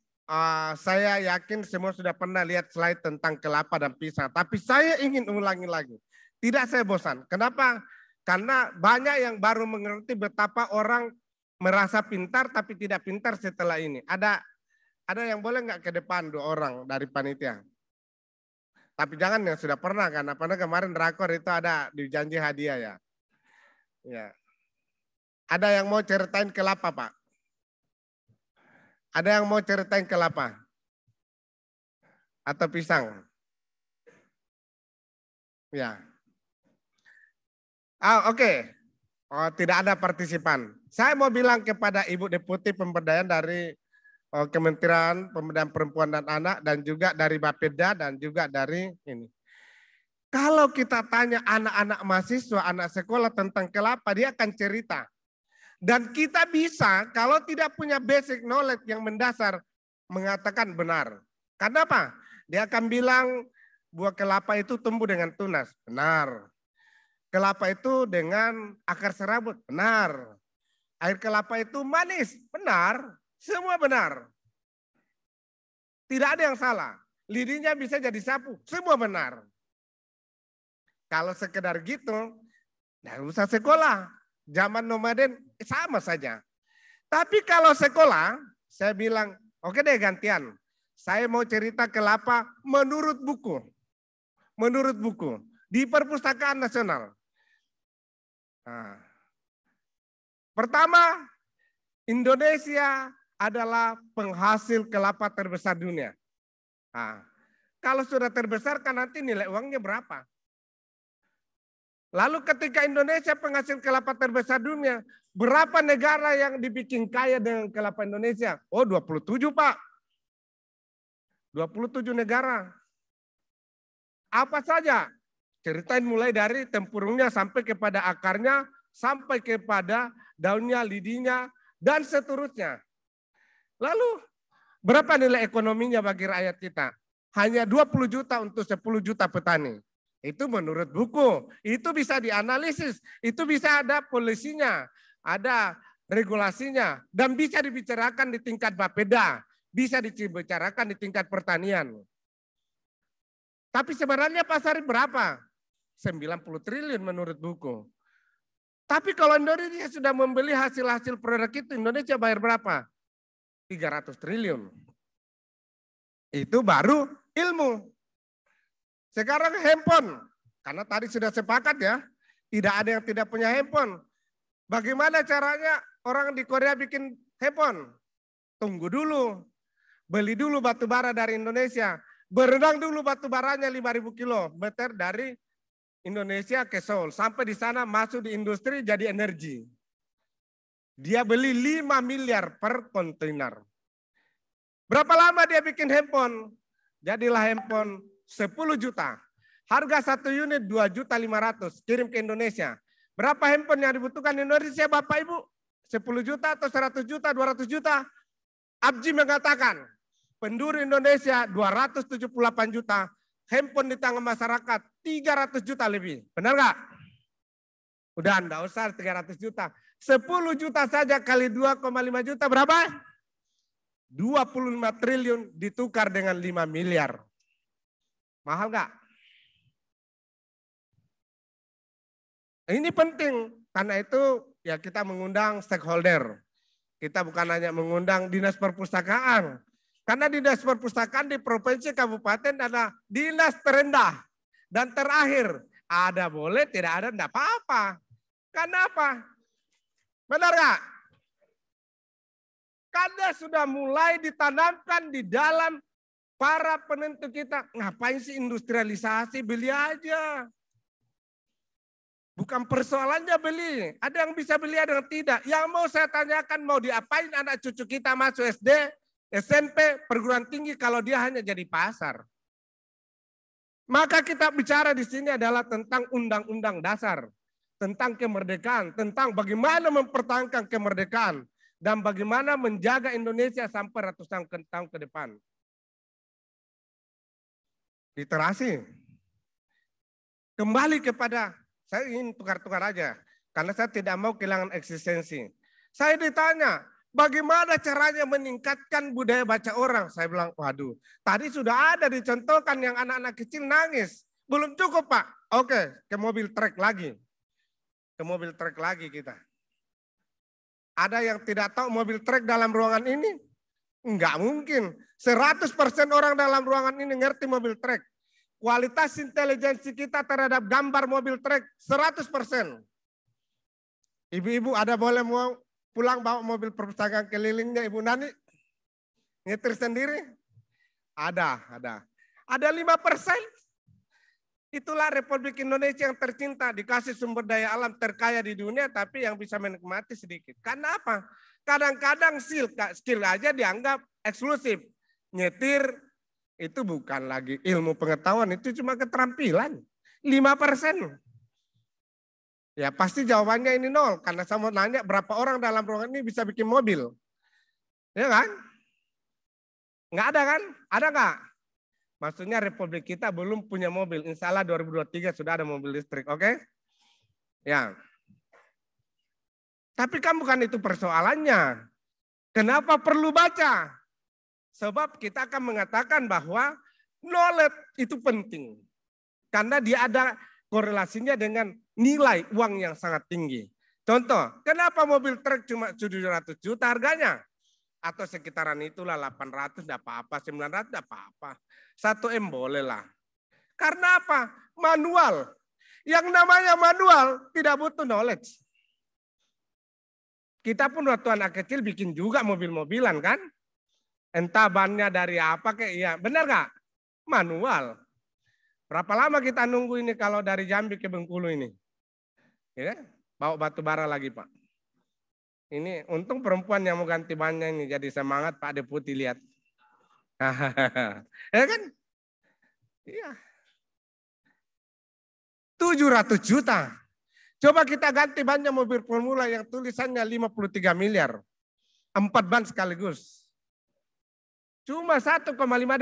saya yakin semua sudah pernah lihat slide tentang kelapa dan pisang. Tapi saya ingin ulangi lagi. Tidak saya bosan. Kenapa? Karena banyak yang baru mengerti betapa orang merasa pintar tapi tidak pintar setelah ini. Ada yang boleh nggak ke depan 2 orang dari panitia? Tapi jangan yang sudah pernah karena kemarin rakor itu ada dijanji hadiah ya. Ya. Ada yang mau ceritain kelapa Pak? Ada yang mau ceritain kelapa? Atau pisang? Ya. Oke. Tidak ada partisipan. Saya mau bilang kepada Ibu Deputi Pemberdayaan dari Kementerian Pemberdayaan Perempuan dan Anak dan juga dari Bapeda dan juga dari ini. Kalau kita tanya anak-anak mahasiswa, anak sekolah tentang kelapa, dia akan cerita. Dan kita bisa kalau tidak punya basic knowledge yang mendasar mengatakan benar. Karena apa? Dia akan bilang buah kelapa itu tumbuh dengan tunas. Benar. Kelapa itu dengan akar serabut. Benar. Air kelapa itu manis. Benar. Semua benar. Tidak ada yang salah. Lidinya bisa jadi sapu. Semua benar. Kalau sekedar gitu, nggak usah sekolah. Zaman nomaden sama saja. Tapi kalau sekolah, saya bilang, oke deh gantian. Saya mau cerita kelapa menurut buku. Menurut buku. Di Perpustakaan Nasional. Nah. Pertama, Indonesia adalah penghasil kelapa terbesar dunia. Nah, kalau sudah terbesar kan nanti nilai uangnya berapa? Lalu ketika Indonesia penghasil kelapa terbesar dunia, berapa negara yang dibikin kaya dengan kelapa Indonesia? Oh 27 Pak. 27 negara. Apa saja? Ceritain mulai dari tempurungnya sampai kepada akarnya, sampai kepada daunnya, lidinya, dan seterusnya. Lalu berapa nilai ekonominya bagi rakyat kita? Hanya 20 juta untuk 10 juta petani. Itu menurut buku. Itu bisa dianalisis. Itu bisa ada polisinya, ada regulasinya, dan bisa dibicarakan di tingkat Bapeda, bisa dibicarakan di tingkat pertanian. Tapi sebenarnya pasar berapa? 90 triliun menurut buku. Tapi kalau Indonesia sudah membeli hasil-hasil produk itu, Indonesia bayar berapa? 300 triliun. Itu baru ilmu. Sekarang handphone, karena tadi sudah sepakat ya, tidak ada yang tidak punya handphone. Bagaimana caranya orang di Korea bikin handphone? Tunggu dulu, beli dulu batu bara dari Indonesia, berenang dulu batu baranya 5.000 kilometer dari Indonesia ke Seoul. Sampai di sana masuk di industri jadi energi. Dia beli 5 miliar per kontainer. Berapa lama dia bikin handphone? Jadilah handphone 10 juta. Harga 1 unit 2.500.000 kirim ke Indonesia. Berapa handphone yang dibutuhkan Indonesia Bapak Ibu? 10 juta atau 100 juta, 200 juta? Abji mengatakan penduduk Indonesia 278 juta, handphone di tangan masyarakat 300 juta lebih. Benar nggak? Udah enggak usah 300 juta. 10 juta saja kali 2,5 juta berapa? 25 triliun ditukar dengan 5 miliar. Mahal nggak? Ini penting, karena itu ya kita mengundang stakeholder. Kita bukan hanya mengundang dinas perpustakaan. Karena dinas perpustakaan di provinsi kabupaten adalah dinas terendah. Dan terakhir, ada boleh, tidak ada, tidak apa-apa. Kenapa? Benar nggak? Karena sudah mulai ditanamkan di dalam para penentu kita. Ngapain sih industrialisasi, beli aja. Bukan persoalannya beli. Ada yang bisa beli, ada yang tidak. Yang mau saya tanyakan, mau diapain anak cucu kita masuk SD, SMP, perguruan tinggi kalau dia hanya jadi pasar. Maka kita bicara di sini adalah tentang undang-undang dasar. Tentang kemerdekaan, tentang bagaimana mempertahankan kemerdekaan. Dan bagaimana menjaga Indonesia sampai ratusan tahun ke depan. Literasi. Kembali kepada saya ingin tukar-tukar aja, karena saya tidak mau kehilangan eksistensi. Saya ditanya, bagaimana caranya meningkatkan budaya baca orang? Saya bilang, waduh, tadi sudah ada dicontohkan yang anak-anak kecil nangis. Belum cukup Pak. Oke, ke mobil trek lagi. Ke mobil trek lagi kita. Ada yang tidak tahu mobil trek dalam ruangan ini? Enggak mungkin. 100% orang dalam ruangan ini ngerti mobil trek. Kualitas intelijensi kita terhadap gambar mobil trek 100%. Ibu-ibu ada boleh mau pulang bawa mobil perpustakaan kelilingnya Ibu Nani? Nyetir sendiri? Ada. Ada 5%. Itulah Republik Indonesia yang tercinta, dikasih sumber daya alam terkaya di dunia, tapi yang bisa menikmati sedikit. Karena apa? Kadang-kadang skill aja dianggap eksklusif. Nyetir, itu bukan lagi ilmu pengetahuan, itu cuma keterampilan. 5%. Ya pasti jawabannya ini 0. Karena saya mau nanya berapa orang dalam ruangan ini bisa bikin mobil. Ya kan? Nggak ada kan? Ada nggak? Maksudnya Republik kita belum punya mobil. Insya Allah 2023 sudah ada mobil listrik. Oke? Ya. Tapi kan bukan itu persoalannya. Kenapa perlu baca? Sebab kita akan mengatakan bahwa knowledge itu penting. Karena dia ada korelasinya dengan nilai uang yang sangat tinggi. Contoh, kenapa mobil truk cuma 700 juta harganya? Atau sekitaran itulah 800, tidak apa-apa, 900, tidak apa-apa. 1 M boleh lah. Karena apa? Manual. Yang namanya manual tidak butuh knowledge. Kita pun waktu anak kecil bikin juga mobil-mobilan kan? Entah bannya dari apa kayak iya, benar nggak? Manual. Berapa lama kita nunggu ini kalau dari Jambi ke Bengkulu ini? Ya, bawa batu bara lagi Pak. Ini untung perempuan yang mau ganti bannya ini jadi semangat Pak Deputi lihat. Ya kan? Iya. 700 juta. Coba kita ganti bannya mobil formula yang tulisannya 53 miliar. 4 ban sekaligus. Cuma 1,5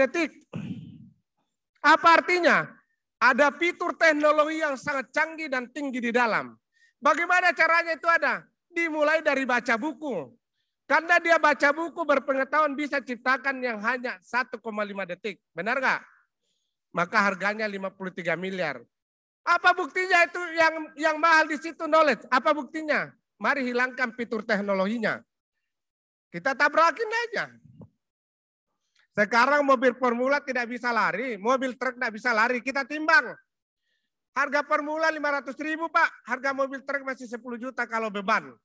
detik. Apa artinya? Ada fitur teknologi yang sangat canggih dan tinggi di dalam. Bagaimana caranya itu ada? Dimulai dari baca buku. Karena dia baca buku berpengetahuan bisa ciptakan yang hanya 1,5 detik. Benar nggak? Maka harganya 53 miliar. Apa buktinya itu yang mahal di situ knowledge? Apa buktinya? Mari hilangkan fitur teknologinya. Kita tabrakin aja. Sekarang mobil formula tidak bisa lari, mobil truk tidak bisa lari, kita timbang. Harga formula 500.000 Pak, harga mobil truk masih 10 juta kalau beban.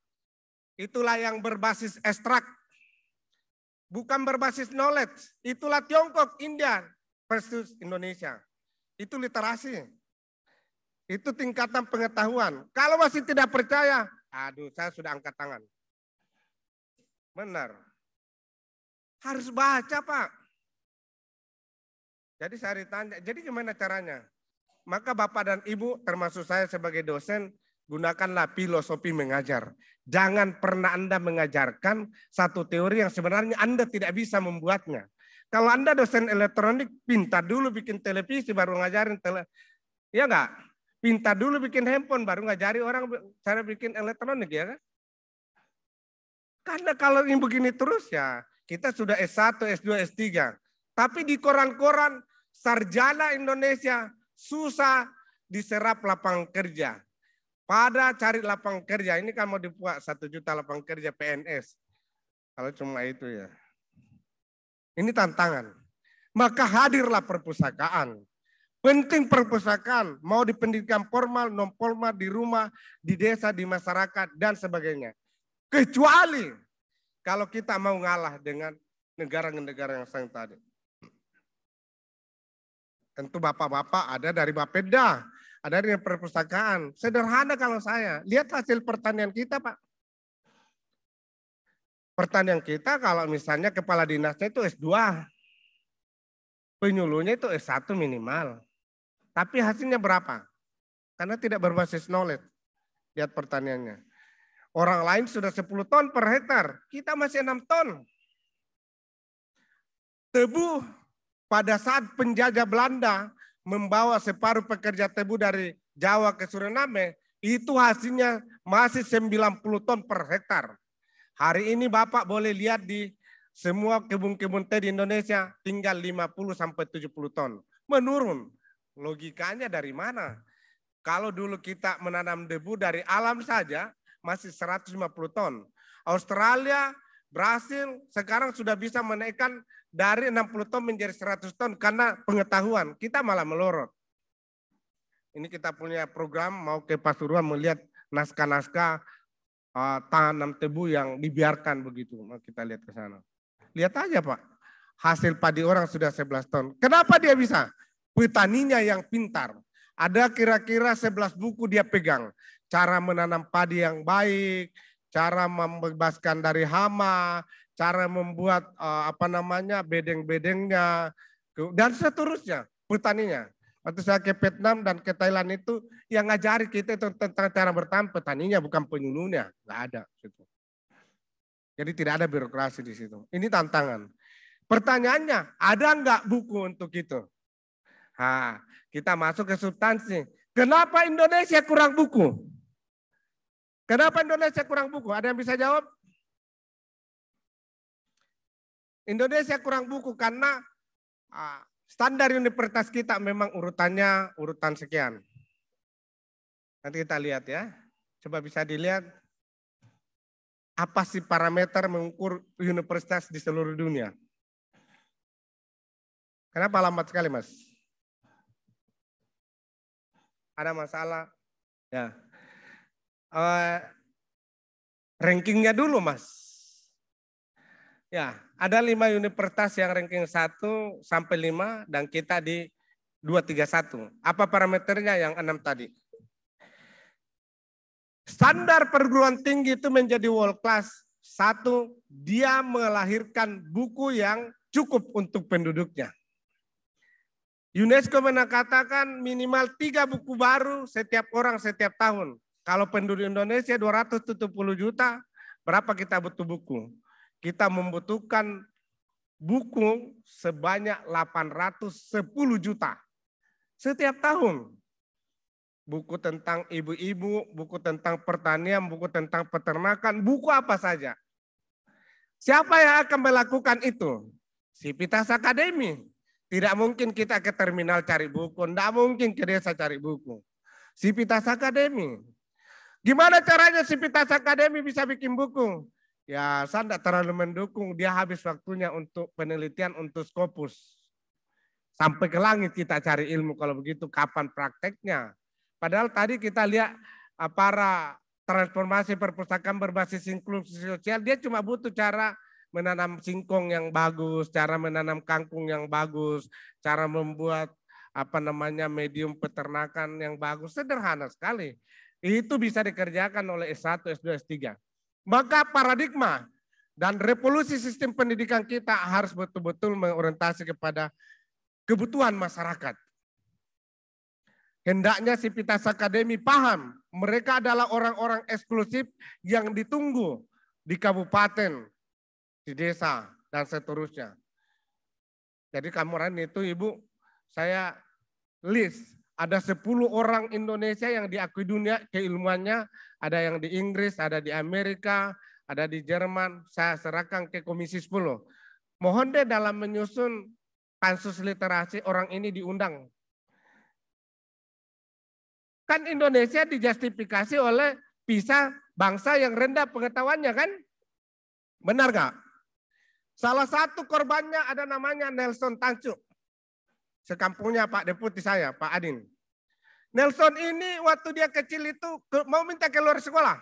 Itulah yang berbasis ekstrak. Bukan berbasis knowledge. Itulah Tiongkok, India versus Indonesia. Itu literasi. Itu tingkatan pengetahuan. Kalau masih tidak percaya, aduh saya sudah angkat tangan. Benar. Harus baca Pak. Jadi saya ditanya, jadi gimana caranya? Maka Bapak dan Ibu termasuk saya sebagai dosen, gunakanlah filosofi mengajar. Jangan pernah Anda mengajarkan satu teori yang sebenarnya Anda tidak bisa membuatnya. Kalau Anda dosen elektronik, pintar dulu bikin televisi baru ngajarin ya enggak? Pintar dulu bikin handphone baru ngajari orang cara bikin elektronik ya kan? Karena kalau ini begini terus ya, kita sudah S1, S2, S3. Tapi di koran-koran sarjana Indonesia susah diserap lapangan kerja. Pada cari lapangan kerja, ini kan mau dibuat 1 juta lapangan kerja PNS. Kalau cuma itu ya. Ini tantangan. Maka hadirlah perpustakaan. Penting perpustakaan, mau di pendidikan formal, non formal, di rumah, di desa, di masyarakat, dan sebagainya. Kecuali kalau kita mau ngalah dengan negara-negara yang sayang tadi. Tentu bapak-bapak ada dari Bapeda, ada dari perpustakaan. Sederhana kalau saya, lihat hasil pertanian kita Pak. Pertanian kita kalau misalnya kepala dinasnya itu S2, penyuluhnya itu S1 minimal. Tapi hasilnya berapa? Karena tidak berbasis knowledge. Lihat pertaniannya. Orang lain sudah 10 ton per hektar, kita masih 6 ton. Tebu pada saat penjajah Belanda membawa separuh pekerja tebu dari Jawa ke Suriname, itu hasilnya masih 90 ton per hektar. Hari ini Bapak boleh lihat di semua kebun-kebun teh di Indonesia tinggal 50-70 ton. Menurun. Logikanya dari mana? Kalau dulu kita menanam debu dari alam saja masih 150 ton. Australia, Brasil sekarang sudah bisa menaikkan dari 60 ton menjadi 100 ton karena pengetahuan. Kita malah melorot. Ini kita punya program mau ke Pasuruan melihat naskah-naskah tanam tebu yang dibiarkan begitu. Mau kita lihat ke sana. Lihat aja Pak, hasil padi orang sudah 11 ton. Kenapa dia bisa? Petaninya yang pintar. Ada kira-kira 11 buku dia pegang. Cara menanam padi yang baik, cara membebaskan dari hama, cara membuat bedeng-bedengnya, dan seterusnya petaninya. Waktu saya ke Vietnam dan ke Thailand itu yang ngajari kita itu tentang cara bertahan petaninya bukan penyuluhnya, nggak ada. Jadi tidak ada birokrasi di situ. Ini tantangan. Pertanyaannya, ada nggak buku untuk itu? Nah, kita masuk ke substansi. Kenapa Indonesia kurang buku? Kenapa Indonesia kurang buku? Ada yang bisa jawab? Indonesia kurang buku karena standar universitas kita memang urutannya urutan sekian. Nanti kita lihat ya. Coba bisa dilihat. Apa sih parameter mengukur universitas di seluruh dunia? Kenapa lambat sekali Mas? Ada masalah? Ya. Rankingnya dulu Mas. Ya, ada 5 universitas yang ranking 1 sampai 5 dan kita di 231. Apa parameternya yang 6 tadi? Standar perguruan tinggi itu menjadi world class. 1, dia melahirkan buku yang cukup untuk penduduknya. UNESCO mengatakan minimal 3 buku baru setiap orang setiap tahun. Kalau penduduk Indonesia 270 juta, berapa kita butuh buku? Kita membutuhkan buku sebanyak 810 juta setiap tahun. Buku tentang ibu-ibu, buku tentang pertanian, buku tentang peternakan, buku apa saja. Siapa yang akan melakukan itu? Sivitas Akademi. Tidak mungkin kita ke terminal cari buku, tidak mungkin ke desa cari buku. Sivitas Akademi. Gimana caranya Sivitas Akademi bisa bikin buku? Ya, saya tidak terlalu mendukung. Dia habis waktunya untuk penelitian untuk Scopus. Sampai ke langit kita cari ilmu kalau begitu. Kapan prakteknya? Padahal tadi kita lihat para transformasi perpustakaan berbasis inklusi sosial. Dia cuma butuh cara menanam singkong yang bagus, cara menanam kangkung yang bagus, cara membuat medium peternakan yang bagus. Sederhana sekali. Itu bisa dikerjakan oleh S1, S2, S3. Maka paradigma dan revolusi sistem pendidikan kita harus betul-betul mengorientasi kepada kebutuhan masyarakat. Hendaknya Sivitas Akademi paham mereka adalah orang-orang eksklusif yang ditunggu di kabupaten, di desa, dan seterusnya. Jadi kemarin itu Ibu, saya list ada 10 orang Indonesia yang diakui dunia keilmuannya, ada yang di Inggris, ada di Amerika, ada di Jerman, saya serahkan ke Komisi 10. Mohon deh dalam menyusun pansus literasi orang ini diundang. Kan Indonesia dijustifikasi oleh PISA bangsa yang rendah pengetahuannya kan? Benar gak? Salah satu korbannya ada namanya Nelson Tancuk. Sekampungnya Pak Deputi saya, Pak Adin. Nelson ini waktu dia kecil itu mau minta keluar sekolah.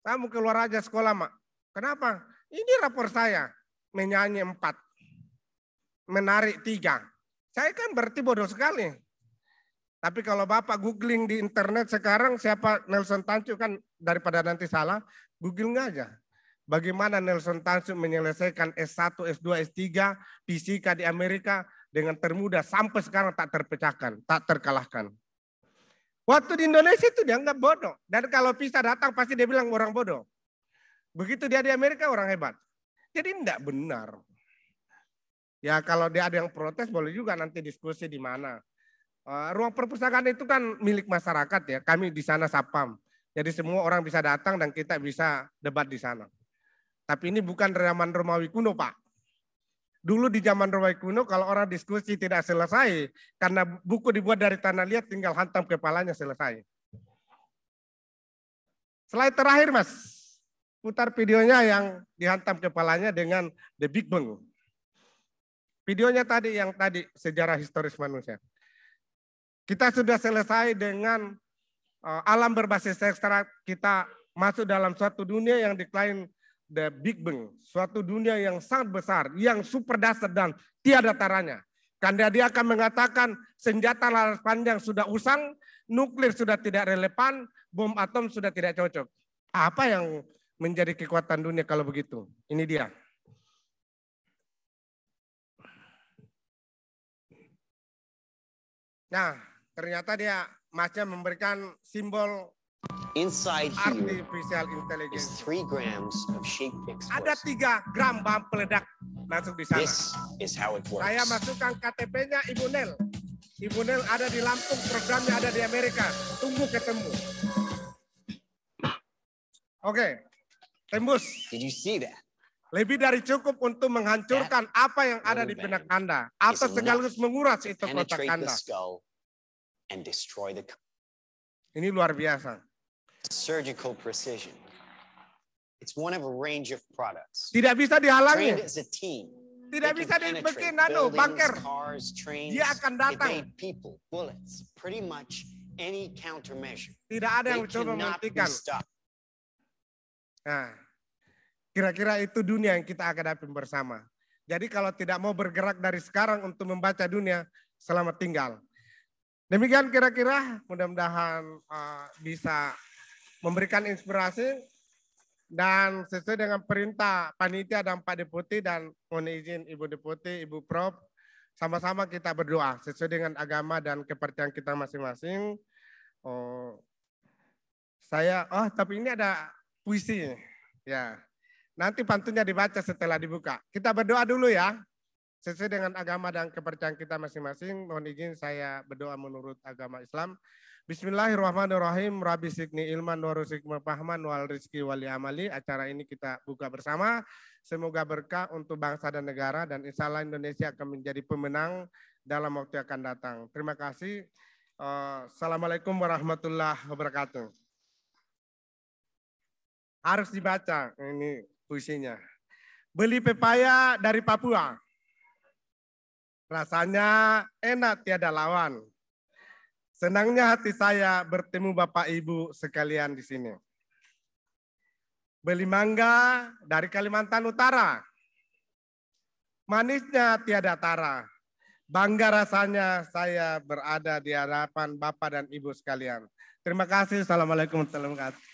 Saya mau keluar aja sekolah, Mak. Kenapa? Ini rapor saya. Menyanyi 4. Menarik 3. Saya kan berarti bodoh sekali. Tapi kalau Bapak googling di internet sekarang siapa Nelson Tancuk kan daripada nanti salah, googling aja. Bagaimana Nelson Tancuk menyelesaikan S1, S2, S3, fisika di Amerika dengan termudah sampai sekarang tak terpecahkan, tak terkalahkan. Waktu di Indonesia itu dianggap bodoh. Dan kalau PISA datang pasti dia bilang orang bodoh. Begitu dia di Amerika orang hebat. Jadi tidak benar. Ya kalau dia ada yang protes boleh juga nanti diskusi di mana. Ruang perpustakaan itu kan milik masyarakat ya. Kami di sana Sapam. Jadi semua orang bisa datang dan kita bisa debat di sana. Tapi ini bukan zaman Romawi kuno, Pak. Dulu di zaman Romawi kuno kalau orang diskusi tidak selesai karena buku dibuat dari tanah liat tinggal hantam kepalanya selesai. Slide terakhir, Mas. Putar videonya yang dihantam kepalanya dengan The Big Bang. Videonya tadi yang tadi sejarah historis manusia. Kita sudah selesai dengan alam berbasis ekstra, kita masuk dalam suatu dunia yang diklaim The Big Bang, suatu dunia yang sangat besar, yang super dasar dan tiada taranya. Karena dia akan mengatakan senjata laras panjang sudah usang, nuklir sudah tidak relevan, bom atom sudah tidak cocok. Apa yang menjadi kekuatan dunia kalau begitu? Ini dia. Nah, ternyata dia Masnya memberikan simbol Inside here artificial intelligence. is 3 grams of shake explosive. Ada 3 gram bahan peledak masuk di sana. This is how it works. Saya masukkan KTP-nya Ibu Nel. Ibu Nel ada di Lampung, programnya ada di Amerika. Tunggu ketemu. Oke, tembus. Did you see that? Lebih dari cukup untuk menghancurkan apa yang ada di benak Anda. Atau sekaligus menguras itu kotak Penetrate the Anda. skull and destroy the Ini luar biasa. surgical precision. It's one of a range of products. Tidak bisa dihalangi. Trained as a team. Tidak They bisa can dibikin penetrate buildings, bunker. cars, trains, Dia akan datang. evade people, bullets, pretty much any countermeasure. Tidak ada yang They coba cannot be menghentikan. stopped. Nah, kira-kira itu dunia yang kita akan hadapi bersama. Jadi kalau tidak mau bergerak dari sekarang untuk membaca dunia, selamat tinggal. Demikian kira-kira, mudah-mudahan bisa memberikan inspirasi dan sesuai dengan perintah panitia dan Pak Deputi dan mohon izin Ibu Deputi, Ibu Prof, sama-sama kita berdoa sesuai dengan agama dan kepercayaan kita masing-masing. Tapi ini ada puisi ya. Nanti pantunnya dibaca setelah dibuka. Kita berdoa dulu ya. Sesuai dengan agama dan kepercayaan kita masing-masing. Mohon izin saya berdoa menurut agama Islam. Bismillahirrahmanirrahim. Rabbi sikni ilman wa rusikma pahman wal rizki wali amali. Acara ini kita buka bersama. Semoga berkah untuk bangsa dan negara. Dan insya Allah Indonesia akan menjadi pemenang dalam waktu yang akan datang. Terima kasih. Assalamualaikum warahmatullahi wabarakatuh. Harus dibaca ini puisinya. Beli pepaya dari Papua. Rasanya enak tiada lawan. Senangnya hati saya bertemu Bapak Ibu sekalian di sini. Beli mangga dari Kalimantan Utara. Manisnya tiada tara. Bangga rasanya saya berada di hadapan Bapak dan Ibu sekalian. Terima kasih. Assalamualaikum warahmatullahi wabarakatuh.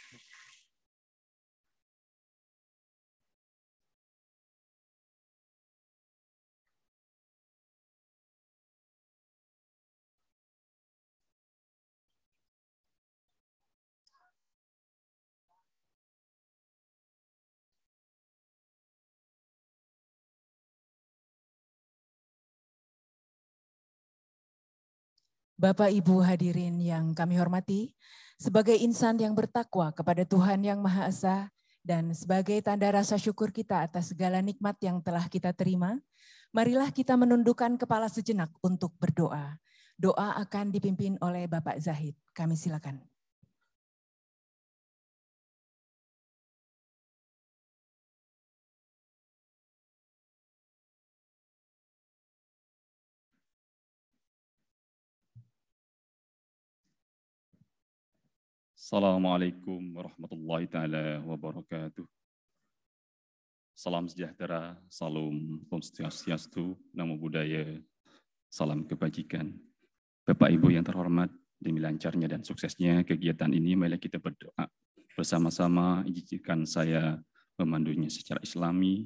Bapak Ibu hadirin yang kami hormati, sebagai insan yang bertakwa kepada Tuhan Yang Maha Esa dan sebagai tanda rasa syukur kita atas segala nikmat yang telah kita terima, marilah kita menundukkan kepala sejenak untuk berdoa. Doa akan dipimpin oleh Bapak Zahid. Kami silakan. Assalamualaikum warahmatullahi taala wabarakatuh. Salam sejahtera, salam Om Swastiastu, Namo Buddhaya, salam kebajikan. Bapak Ibu yang terhormat, demi lancarnya dan suksesnya kegiatan ini, marilah kita berdoa bersama-sama. Izinkan saya memandunya secara Islami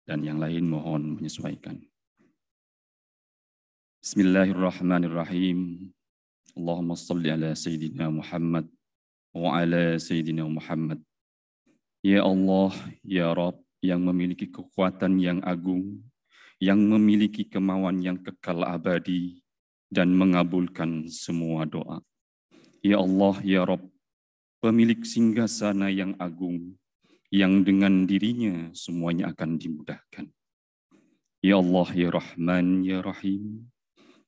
dan yang lain mohon menyesuaikan. Bismillahirrahmanirrahim. Allahumma salli ala Sayyidina Muhammad wa ala Sayyidina Muhammad. Ya Allah, ya Rabb, yang memiliki kekuatan yang agung, yang memiliki kemauan yang kekal abadi, dan mengabulkan semua doa. Ya Allah, ya Rabb, pemilik singgasana yang agung, yang dengan dirinya semuanya akan dimudahkan. Ya Allah, ya Rahman, ya Rahim,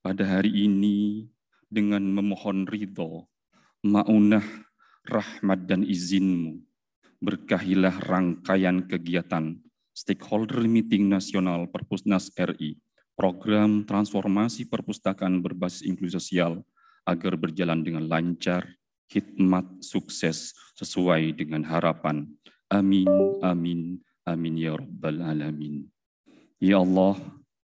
pada hari ini dengan memohon ridho, ma'unah, rahmat dan izin-Mu, berkahilah rangkaian kegiatan Stakeholder Meeting Nasional Perpusnas RI, program transformasi perpustakaan berbasis inklusi sosial agar berjalan dengan lancar, hikmat, sukses, sesuai dengan harapan. Amin, amin, amin ya Rabbal Alamin. Ya Allah,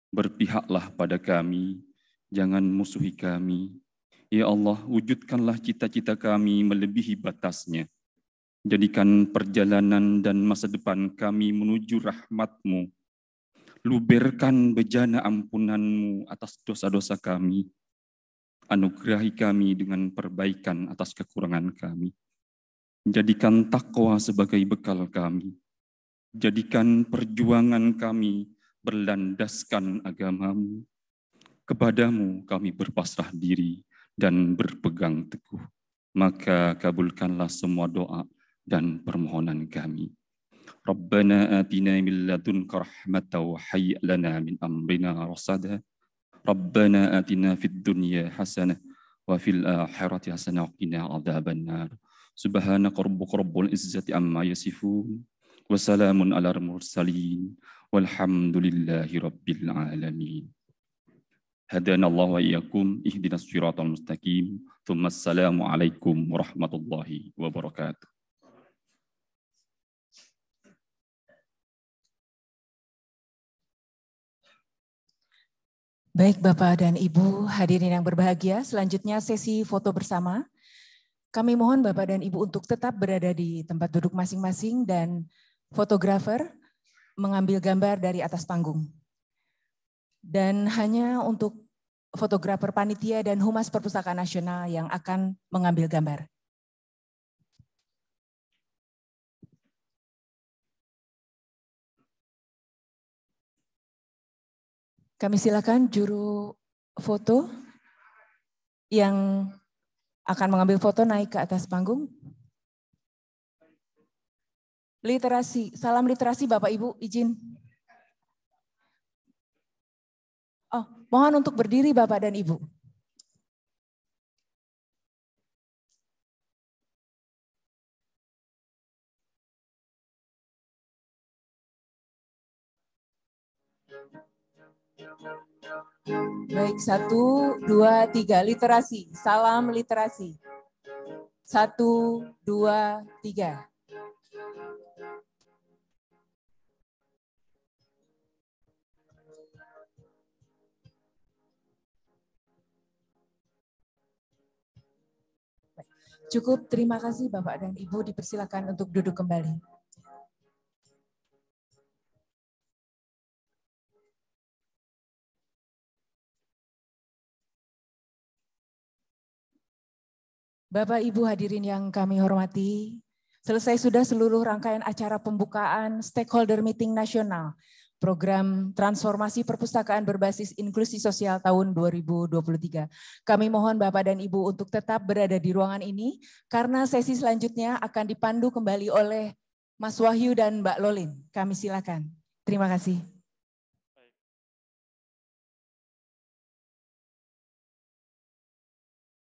berpihaklah pada kami, jangan musuhi kami. Ya Allah, wujudkanlah cita-cita kami melebihi batasnya. Jadikan perjalanan dan masa depan kami menuju rahmat-Mu. Luberkan bejana ampunan-Mu atas dosa-dosa kami. Anugerahi kami dengan perbaikan atas kekurangan kami. Jadikan takwa sebagai bekal kami. Jadikan perjuangan kami berlandaskan agama-Mu. Kepadamu kami berpasrah diri dan berpegang teguh. Maka kabulkanlah semua doa dan permohonan kami. Rabbana atina min ladunka rahmatan wa hayyi' lana min amrina rasada. Rabbana atina fid dunya hasanah wa fil akhirati hasanah wa qina adzabannar. Subhanaka rabbul izzati amma yasifun wa salamun alal mursalin walhamdulillahi rabbil alamin. Hadana Allah wa iyyakum ihdinas siratal mustaqim. Assalamualaikum warahmatullahi wabarakatuh. Baik Bapak dan Ibu hadirin yang berbahagia, selanjutnya sesi foto bersama. Kami mohon Bapak dan Ibu untuk tetap berada di tempat duduk masing-masing dan fotografer mengambil gambar dari atas panggung. Dan hanya untuk fotografer panitia dan Humas Perpustakaan Nasional yang akan mengambil gambar. Kami silakan juru foto yang akan mengambil foto naik ke atas panggung. Literasi, salam literasi Bapak Ibu, izin. Oh, mohon untuk berdiri Bapak dan Ibu. Baik, 1, 2, 3, literasi. Salam literasi. 1, 2, 3. Cukup, terima kasih Bapak dan Ibu, dipersilakan untuk duduk kembali. Bapak Ibu hadirin yang kami hormati, selesai sudah seluruh rangkaian acara pembukaan Stakeholder Meeting Nasional Program Transformasi Perpustakaan Berbasis Inklusi Sosial tahun 2023. Kami mohon Bapak dan Ibu untuk tetap berada di ruangan ini karena sesi selanjutnya akan dipandu kembali oleh Mas Wahyu dan Mbak Lolin. Kami silakan. Terima kasih.